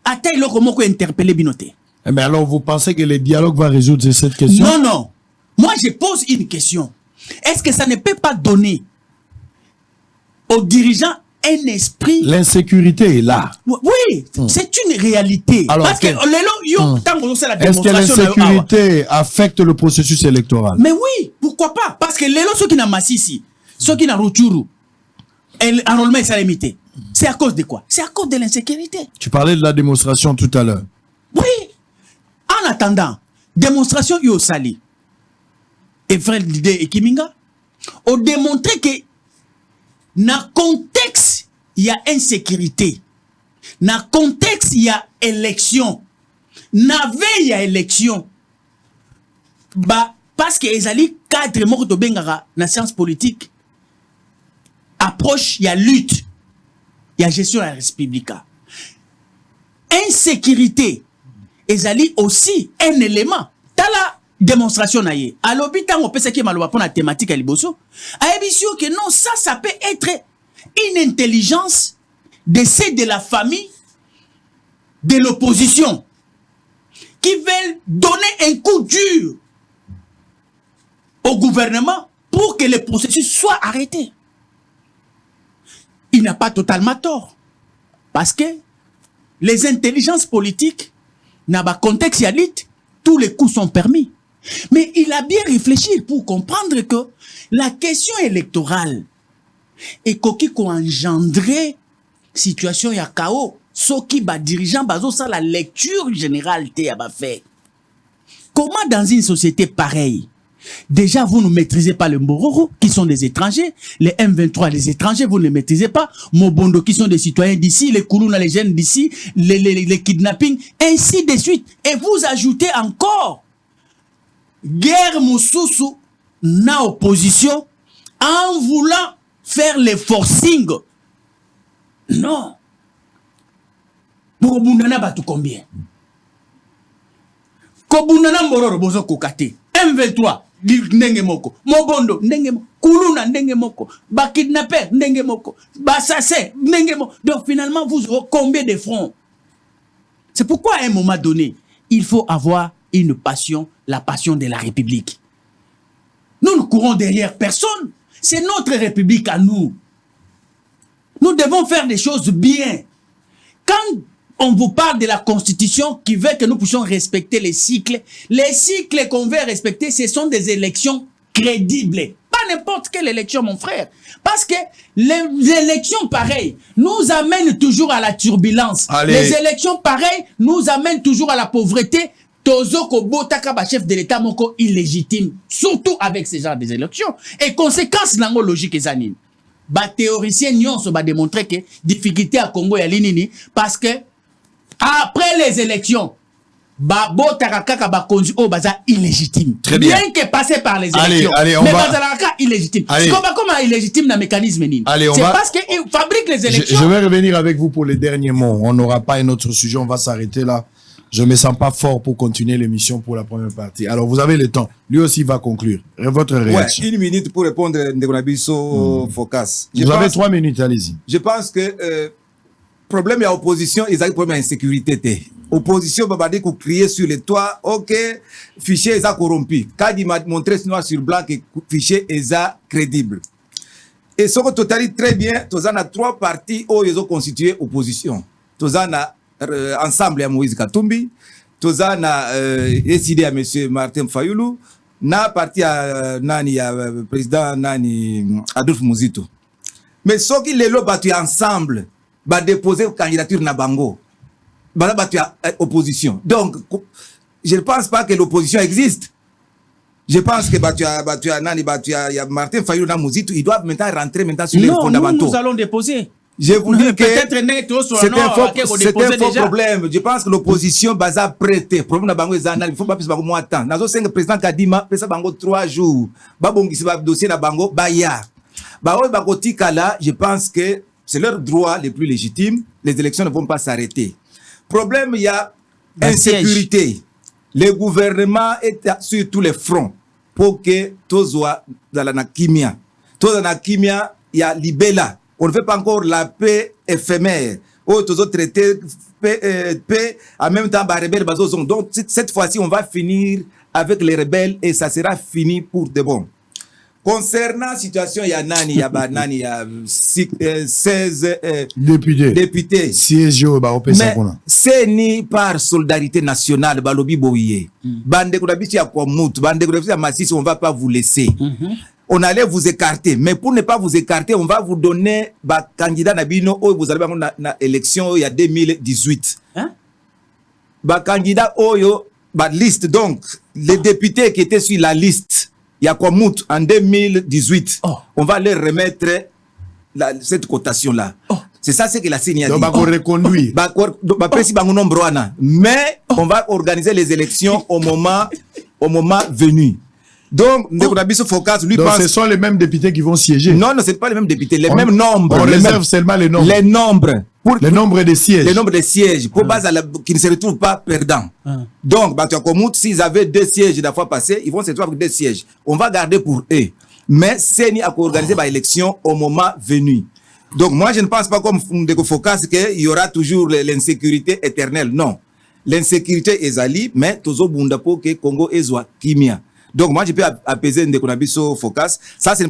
Attends, il comment interpeller Binoté. Mais alors, vous pensez que le dialogue va résoudre cette question? Non, non. Moi, je pose une question. Est-ce que ça ne peut pas donner aux dirigeants un esprit... L'insécurité est là. Oui, c'est une réalité. Alors, parce que est-ce que l'insécurité affecte le processus électoral? Mais oui, pourquoi pas? Parce que les ceux qui n'ont Massissi, ceux qui n'ont Rutshuru, l'enrôlement est limité. C'est à cause de quoi? C'est à cause de l'insécurité. Tu parlais de la démonstration tout à l'heure. Oui. En attendant, démonstration Yosali et frère Didé et Kiminga ont démontré que dans le contexte, il y a insécurité. Dans le contexte, il y a élection. Dans la veille, il y a élection. Parce que les alliés, cadre morts de Bengara, dans la science politique, approche, il y a lutte. Il y a gestion de la République. Insécurité, les alliés aussi un élément. Dans la démonstration, à l'hôpital, on peut se dire que la thématique à Liboso. Que non, ça peut être une intelligence de ceux de la famille de l'opposition qui veulent donner un coup dur au gouvernement pour que le processus soit arrêté. Il n'a pas totalement tort. Parce que les intelligences politiques, dans le contexte yalite, tous les coups sont permis. Mais il a bien réfléchi pour comprendre que la question électorale est qui a engendré situation ya chaos. Ce qui va dirigeant bazo ça la lecture générale te a fait. Comment dans une société pareille, déjà vous ne maîtrisez pas les Mbororo qui sont des étrangers, les M23 les étrangers vous ne les maîtrisez pas, Mobondo qui sont des citoyens d'ici, les Kuluna les jeunes d'ici, les kidnappings, ainsi de suite. Et vous ajoutez encore guerre Moussousou na opposition en voulant faire les forcing. Non. Pour Bundana batu combien? Ko Bundana Mbororo bozo kokate. M23 ndenge moko. Mobondo ndenge moko. Kuluna ndenge moko. Ba kidnapper ndenge moko. Ba assassin ndenge moko. Donc finalement vous aurez combien de fronts? C'est pourquoi à un moment donné, il faut avoir une passion, la passion de la République. Nous ne courons derrière personne. C'est notre République à nous. Nous devons faire des choses bien. Quand on vous parle de la Constitution qui veut que nous puissions respecter les cycles qu'on veut respecter, ce sont des élections crédibles. Pas n'importe quelle élection, mon frère. Parce que les élections pareilles nous amènent toujours à la turbulence. Allez. Les élections pareilles nous amènent toujours à la pauvreté. Tozoko Botakaba chef de l'État moko illégitime, surtout avec ces genres des élections. Et conséquence nango logique et zanine. Ba théoricien nyonso ba démontrer que difficulté à Congo ya linini parce que après les élections ba Botakaka ba konzi o baza illégitime. Très bien. Bien que passé par les élections. Allez, on mais va... bazalaka illégitime. Comment illégitime dans mécanisme nini? C'est parce que ils fabriquent les élections. Je vais revenir avec vous pour les derniers mots. On n'aura pas un autre sujet, on va s'arrêter là. Je me sens pas fort pour continuer l'émission pour la première partie. Alors, vous avez le temps. Lui aussi va conclure. Votre réaction. Ouais, 1 minute pour répondre à Ndegonabiso Focas. Vous avez 3 minutes, allez-y. Je pense que problème il y a opposition, ils ont un problème d'insécurité. Opposition, babadi qu'on crier sur les toits, ok, fichier est corrompu. Quand il m'a montré noir sur blanc que fichier est crédible. Et ce que totalise très bien, tous en a 3 partis où ils ont constitué opposition. Tous en a ensemble à Moïse Katumbi, tous en a décidé à monsieur Martin Fayulu, na parti à Nani, président Nani Adolphe Mouzito. Mais ceux qui les l'ont battu ensemble, va déposer une candidature na bango. Va battu à opposition. Donc, je ne pense pas que l'opposition existe. Je pense que battu à Nani, battu à Martin Fayulu na Mouzito, ils doivent maintenant rentrer sur les fondamentaux. Nous allons déposer. Je vous dis que c'est un faux problème. Je pense que l'opposition va prêter. Problème na il faut pas plus bango moi temps. Nazo 5 président Kadima pesa bango 3 jours. Ba bongisi ba dossier na bango baya. Ba oy ba kotika là, je pense que c'est leur droit le plus légitime. Les élections ne vont pas s'arrêter. Problème il y a insécurité. Le gouvernement est sur tous les fronts pour que tozwa dans la kimia. Toza na kimia ya libela. On ne fait pas encore la paix éphémère. Oh, tous autres traités paix en même temps bah rebelles bazozon. Donc cette fois-ci on va finir avec les rebelles et ça sera fini pour de bon. Concernant la situation, il y a nani, il y a 16 députés. Siège au Mais c'est ni par solidarité nationale, balobi boye. Bande kodabichi ya kwa mutu, bande kodabichi ya masisi, on va pas vous laisser. On allait vous écarter, mais pour ne pas vous écarter, on va vous donner ba candidat nabino oh vous allez na élection il y a 2018. Ba candidat oyo ba liste donc les députés qui étaient sur la liste. Il y a quoi mout en 2018. On va leur remettre cette cotation-là. C'est ça, c'est que la CENI a dit. Donc, on va reconduire. Mais on va organiser les élections au moment venu. Donc, lui donc pense... ce sont les mêmes députés qui vont siéger. Non, ce n'est pas les mêmes députés, les mêmes nombres. On réserve seulement les nombres. Les nombres. Le nombre de sièges. Le nombre de sièges. Pour base qui ne se retrouvent pas perdants. Donc, s'ils avaient 2 sièges la fois passée, ils vont se retrouver avec 2 sièges. On va garder pour eux. Mais CENI a organisé l'élection au moment venu. Donc, moi, je ne pense pas comme Ndeko Focas qu'il y aura toujours l'insécurité éternelle. Non. L'insécurité est ali, mais tozo bunda po que Congo ezwa kimia. Donc moi je peux apaiser Ndeko Nabiso Focas. Ça ce n'est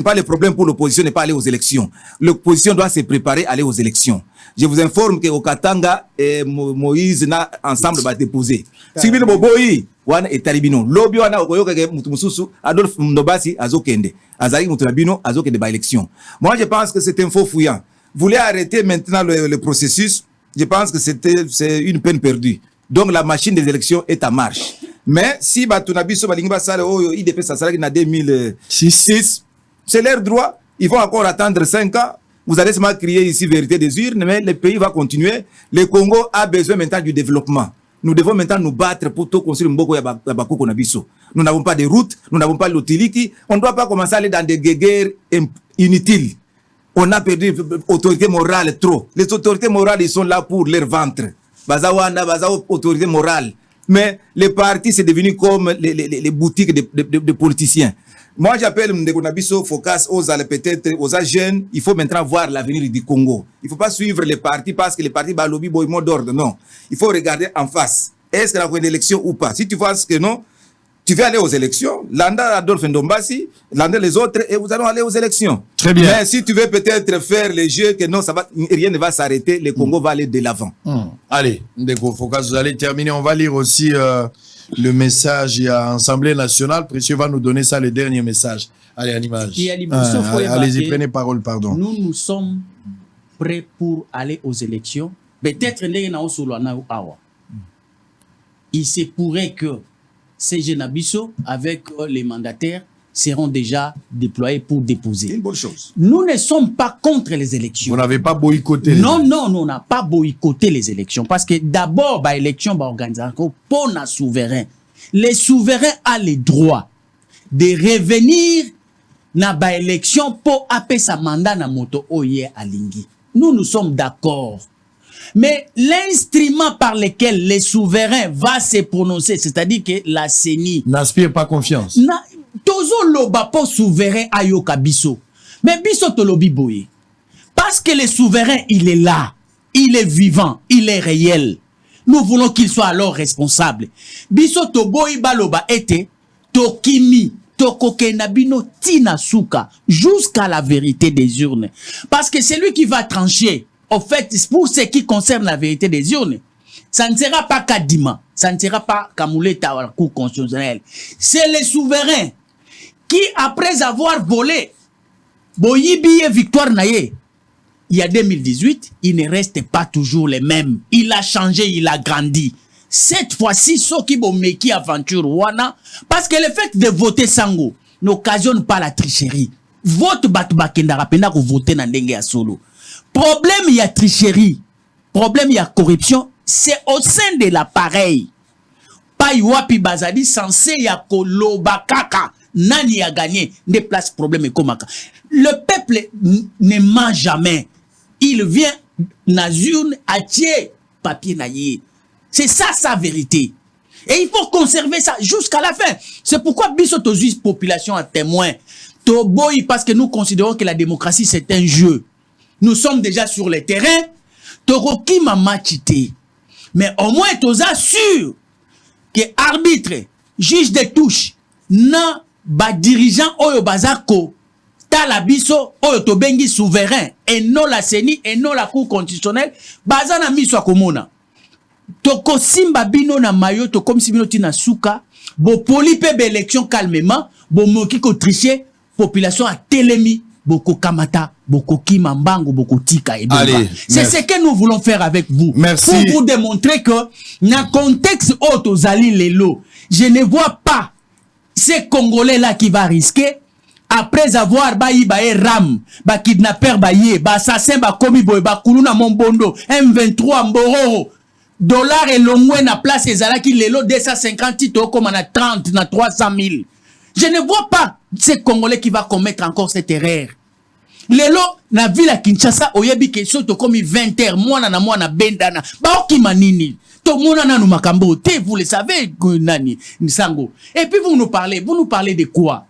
pas le problème pour l'opposition n'est pas aller aux élections. L'opposition doit se préparer à aller aux élections. Je vous informe que au Katanga Moïse na ensemble va déposer. Si bino boboyi wana etalibino lobi wana okoyoka ke mutu mususu Adolphe Ndobasi azokende. Azali mutu nabino azokende ba élection. Moi je pense que c'est un faux fouillant. Vous voulez arrêter maintenant le processus? Je pense que c'est une peine perdue. Donc la machine des élections est en marche. Mais si Batunabiso Balingba Sale IDP Sassaraki na 2006, c'est leur droit. Ils vont encore attendre 5 ans. Vous allez seulement crier ici vérité des urnes, mais le pays va continuer. Le Congo a besoin maintenant du développement. Nous devons maintenant nous battre pour tout construire Mboko ya Bakoko Nabiso. Nous n'avons pas de route, nous n'avons pas l'utility. On ne doit pas commencer à aller dans des guerres inutiles. On a perdu l'autorité morale trop. Les autorités morales, ils sont là pour leur ventre. Bazawana, autorité morale. Mais les partis, c'est devenu comme les boutiques de politiciens. Moi, j'appelle Ndeko Nabiso Focas aux peut-être aux jeunes. Il faut maintenant voir l'avenir du Congo. Il ne faut pas suivre les partis parce que les partis lobby boy mot d'ordre. Non. Il faut regarder en face. Est-ce qu'il y a une élection ou pas? Si tu vois que non, tu vas aller aux élections. Landa Adolphe Ndombasi, landa les autres et vous allez aller aux élections. Très bien. Mais si tu veux peut-être faire les jeux que non, rien ne va s'arrêter, le Congo va aller de l'avant. Allez, Ndeko Focas, vous allez terminer. On va lire aussi le message à l'Assemblée nationale. Précieux va nous donner ça, le dernier message. Allez, à l'image. Allez-y, prenez parole, pardon. Nous sommes prêts pour aller aux élections. Peut-être il se pourrait que ces jeunes Abisso, avec les mandataires, seront déjà déployés pour déposer. Une bonne chose. Nous ne sommes pas contre les élections. Vous n'avez pas boycotté les élections. Non, on n'a pas boycotté les élections. Parce que d'abord, l'élection va organiser pour nos souverains. Les souverains ont le droit de revenir dans l'élection pour appeler sa mandat na moto oye alingi. Nous sommes d'accord. Mais l'instrument par lequel les souverains vont se prononcer, c'est-à-dire que la CENI n'aspire pas confiance. Tozo loba po souverain ayoka biso. Mais biso to lobi boye. Parce que le souverain, il est là. Il est vivant. Il est réel. Nous voulons qu'il soit alors responsable. Biso to boye baloba ete to kimi to kokenabino tina suka jusqu'à la vérité des urnes. Parce que c'est lui qui va trancher. En fait, pour ce qui concerne la vérité des urnes, ça ne sera pas Kadima, ça ne sera pas Kamouleta à la Cour constitutionnelle. C'est les souverains qui, après avoir volé Boyibi et Victoire Naye, il y a 2018, il ne reste pas toujours les mêmes. Il a changé, il a grandi. Cette fois-ci, ceux qui vont make aventure wana, parce que le fait de voter Sango n'occasionne pas la tricherie. Vote Batubakenda rapenda que voter na ndenge ya solo. Problème, il y a tricherie. Problème, il y a corruption. C'est au sein de l'appareil. Pas Iwapi Bazadi, censé y a Kolobakaka. Nani a gagné. Des places problème et komaka. Le peuple ne ment jamais. Il vient, Nazune, Atier, papier naïe. C'est ça, sa vérité. Et il faut conserver ça jusqu'à la fin. C'est pourquoi Biso Tozuis population en témoin. Toboy, parce que nous considérons que la démocratie, c'est un jeu. Nous sommes déjà sur le terrain. Toroki m'a chité. Mais au moins, Toza sûr que arbitre, juge de touche, non, ba dirigeant oyo bazako, tala biso oyo tobengi souverain, et non la CENI, et non la Cour constitutionnelle, bazana miso akomona. Toko simba bino na mayo, to comme si bino tina souka, bo polipe be élection calmement, bo moki ko tricher, population a telemi, boko kamata, boko kimambango, boko tika et c'est ce que nous voulons faire avec vous. Merci. Pour vous démontrer que, dans le contexte auto zali lelo, je ne vois pas ces Congolais-là qui va risquer, après avoir bayi ram, ba kidnapper baye, ba assassin ba komi boy, ba kuluna mombondo, M23 mbororo, dollar et longwe na place ezalaki lelo 250 titres comme on a 30 na 300 000. Je ne vois pas ces Congolais qui va commettre encore cette erreur. Lelo na ville à Kinshasa oyebi ke soto komi 20h mwana na bendana ba okima nini to mona na makambo te, vous le savez nani Nisango. Et puis vous nous parlez de quoi?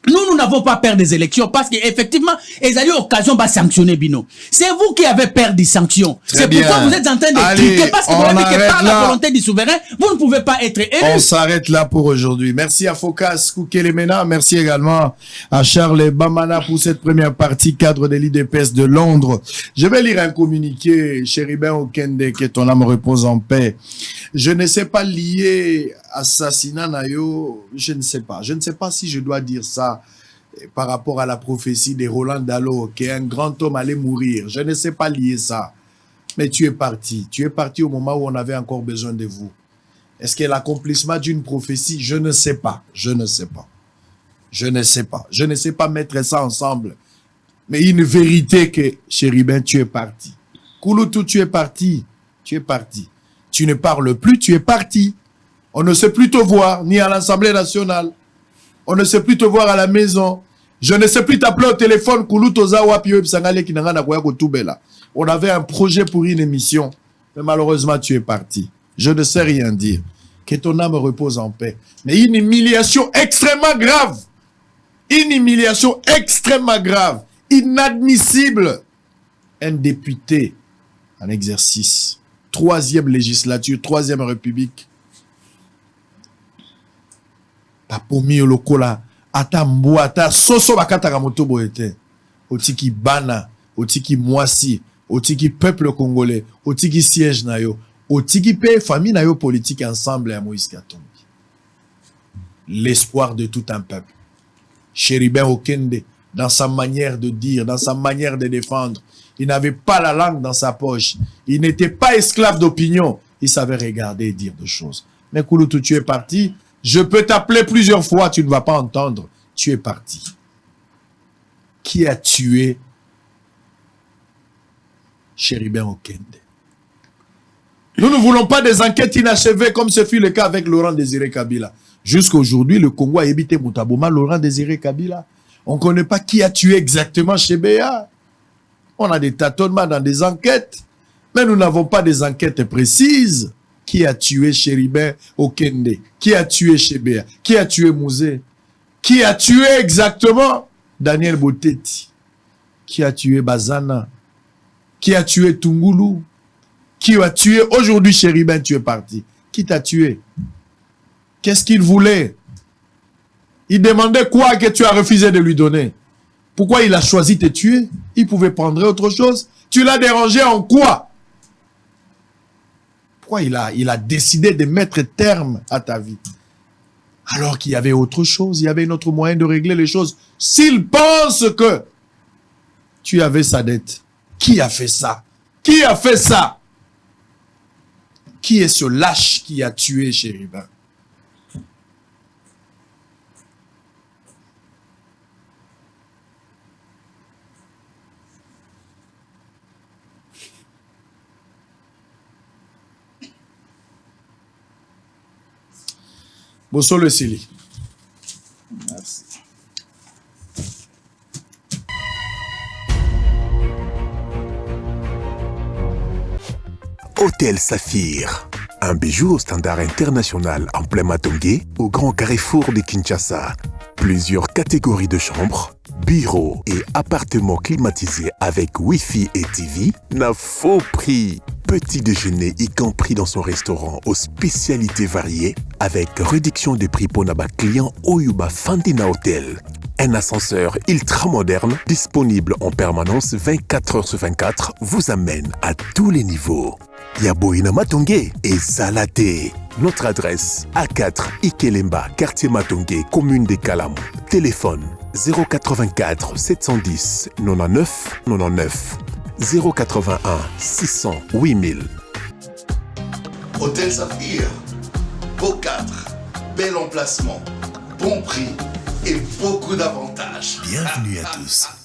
Nous n'avons pas peur des élections parce qu'effectivement, ils ont eu l'occasion de sanctionner Bino. C'est vous qui avez peur des sanctions. C'est pourquoi vous êtes en train de cliquer parce que vous avez que par la volonté du souverain, vous ne pouvez pas être élu. On s'arrête là pour aujourd'hui. Merci à Focas Koukelemena. Merci également à Charles Bamana pour cette première partie cadre de l'IDPS de Londres. Je vais lire un communiqué, Chéribin Okende, que ton âme repose en paix. Je ne sais pas lié assassinat Nayo, je ne sais pas. Je ne sais pas si je dois dire ça par rapport à la prophétie de Roland Dallot, qu'un grand homme allait mourir. Je ne sais pas lier ça. Mais tu es parti. Tu es parti au moment où on avait encore besoin de vous. Est-ce que l'accomplissement d'une prophétie? Je ne sais pas. Je ne sais pas. Je ne sais pas. Je ne sais pas mettre ça ensemble. Mais une vérité que, Chéribin, tu es parti. Kouloutou, tu es parti. Tu es parti. Tu ne parles plus, tu es parti. On ne sait plus te voir, ni à l'Assemblée nationale. On ne sait plus te voir à la maison. Je ne sais plus t'appeler au téléphone. On avait un projet pour une émission. Mais malheureusement, tu es parti. Je ne sais rien dire. Que ton âme repose en paix. Mais une humiliation extrêmement grave. Une humiliation extrêmement grave. Inadmissible. Un député en exercice. 3e législature, 3e république. Papomi lokola ata mbo ata soso bakata kamoto boete otiki bana otiki mwasi otiki peuple congolais otiki siège na yo otiki pe famille na yo politique ensemble à Moïse Katumbi. L'espoir de tout un peuple. Chéribin Okende, dans sa manière de dire, dans sa manière de défendre, il n'avait pas la langue dans sa poche, il n'était pas esclave d'opinion, il savait regarder et dire des choses. Mais Kouloutou, tu es parti. Je peux t'appeler plusieurs fois, tu ne vas pas entendre. Tu es parti. Qui a tué Chéribin Okende? Nous ne voulons pas des enquêtes inachevées comme ce fut le cas avec Laurent Désiré Kabila. Jusqu'à aujourd'hui, le Congo a évité Moutaboma, Laurent Désiré Kabila. On ne connaît pas qui a tué exactement Chébéa. On a des tâtonnements dans des enquêtes, mais nous n'avons pas des enquêtes précises. Qui a tué Chéribin Okende? Qui a tué Chébéa? Qui a tué Mouzé? Qui a tué exactement Daniel Boteti? Qui a tué Bazana? Qui a tué Tungulu? Qui a tué aujourd'hui Chéribin? Tu es parti. Qui t'a tué? Qu'est-ce qu'il voulait? Il demandait quoi que tu as refusé de lui donner? Pourquoi il a choisi de te tuer? Il pouvait prendre autre chose. Tu l'as dérangé en quoi? Pourquoi il a décidé de mettre terme à ta vie? Alors qu'il y avait autre chose, il y avait un autre moyen de régler les choses. S'il pense que tu avais sa dette, qui a fait ça? Qui a fait ça? Qui est ce lâche qui a tué Chéribin? Bonsoir le Sili. Merci. Hôtel Saphir, Un bijou au standard international en plein Matongé, au grand carrefour de Kinshasa. Plusieurs catégories de chambres, bureaux et appartements climatisés avec Wi-Fi et TV n'a faux prix. Petit déjeuner y compris dans son restaurant aux spécialités variées avec réduction des prix pour nos clients Oyuba Fandina Hotel. Un ascenseur ultra moderne disponible en permanence 24 heures sur 24 vous amène à tous les niveaux. Yaboina Matongé et Salaté. Notre adresse A4 Ikelemba, quartier Matongé, commune de Kalamou. Téléphone 084 710 99 99 081 600 8000. Hôtel Saphir, beau cadre, bel emplacement, bon prix et beaucoup d'avantages. Bienvenue à tous.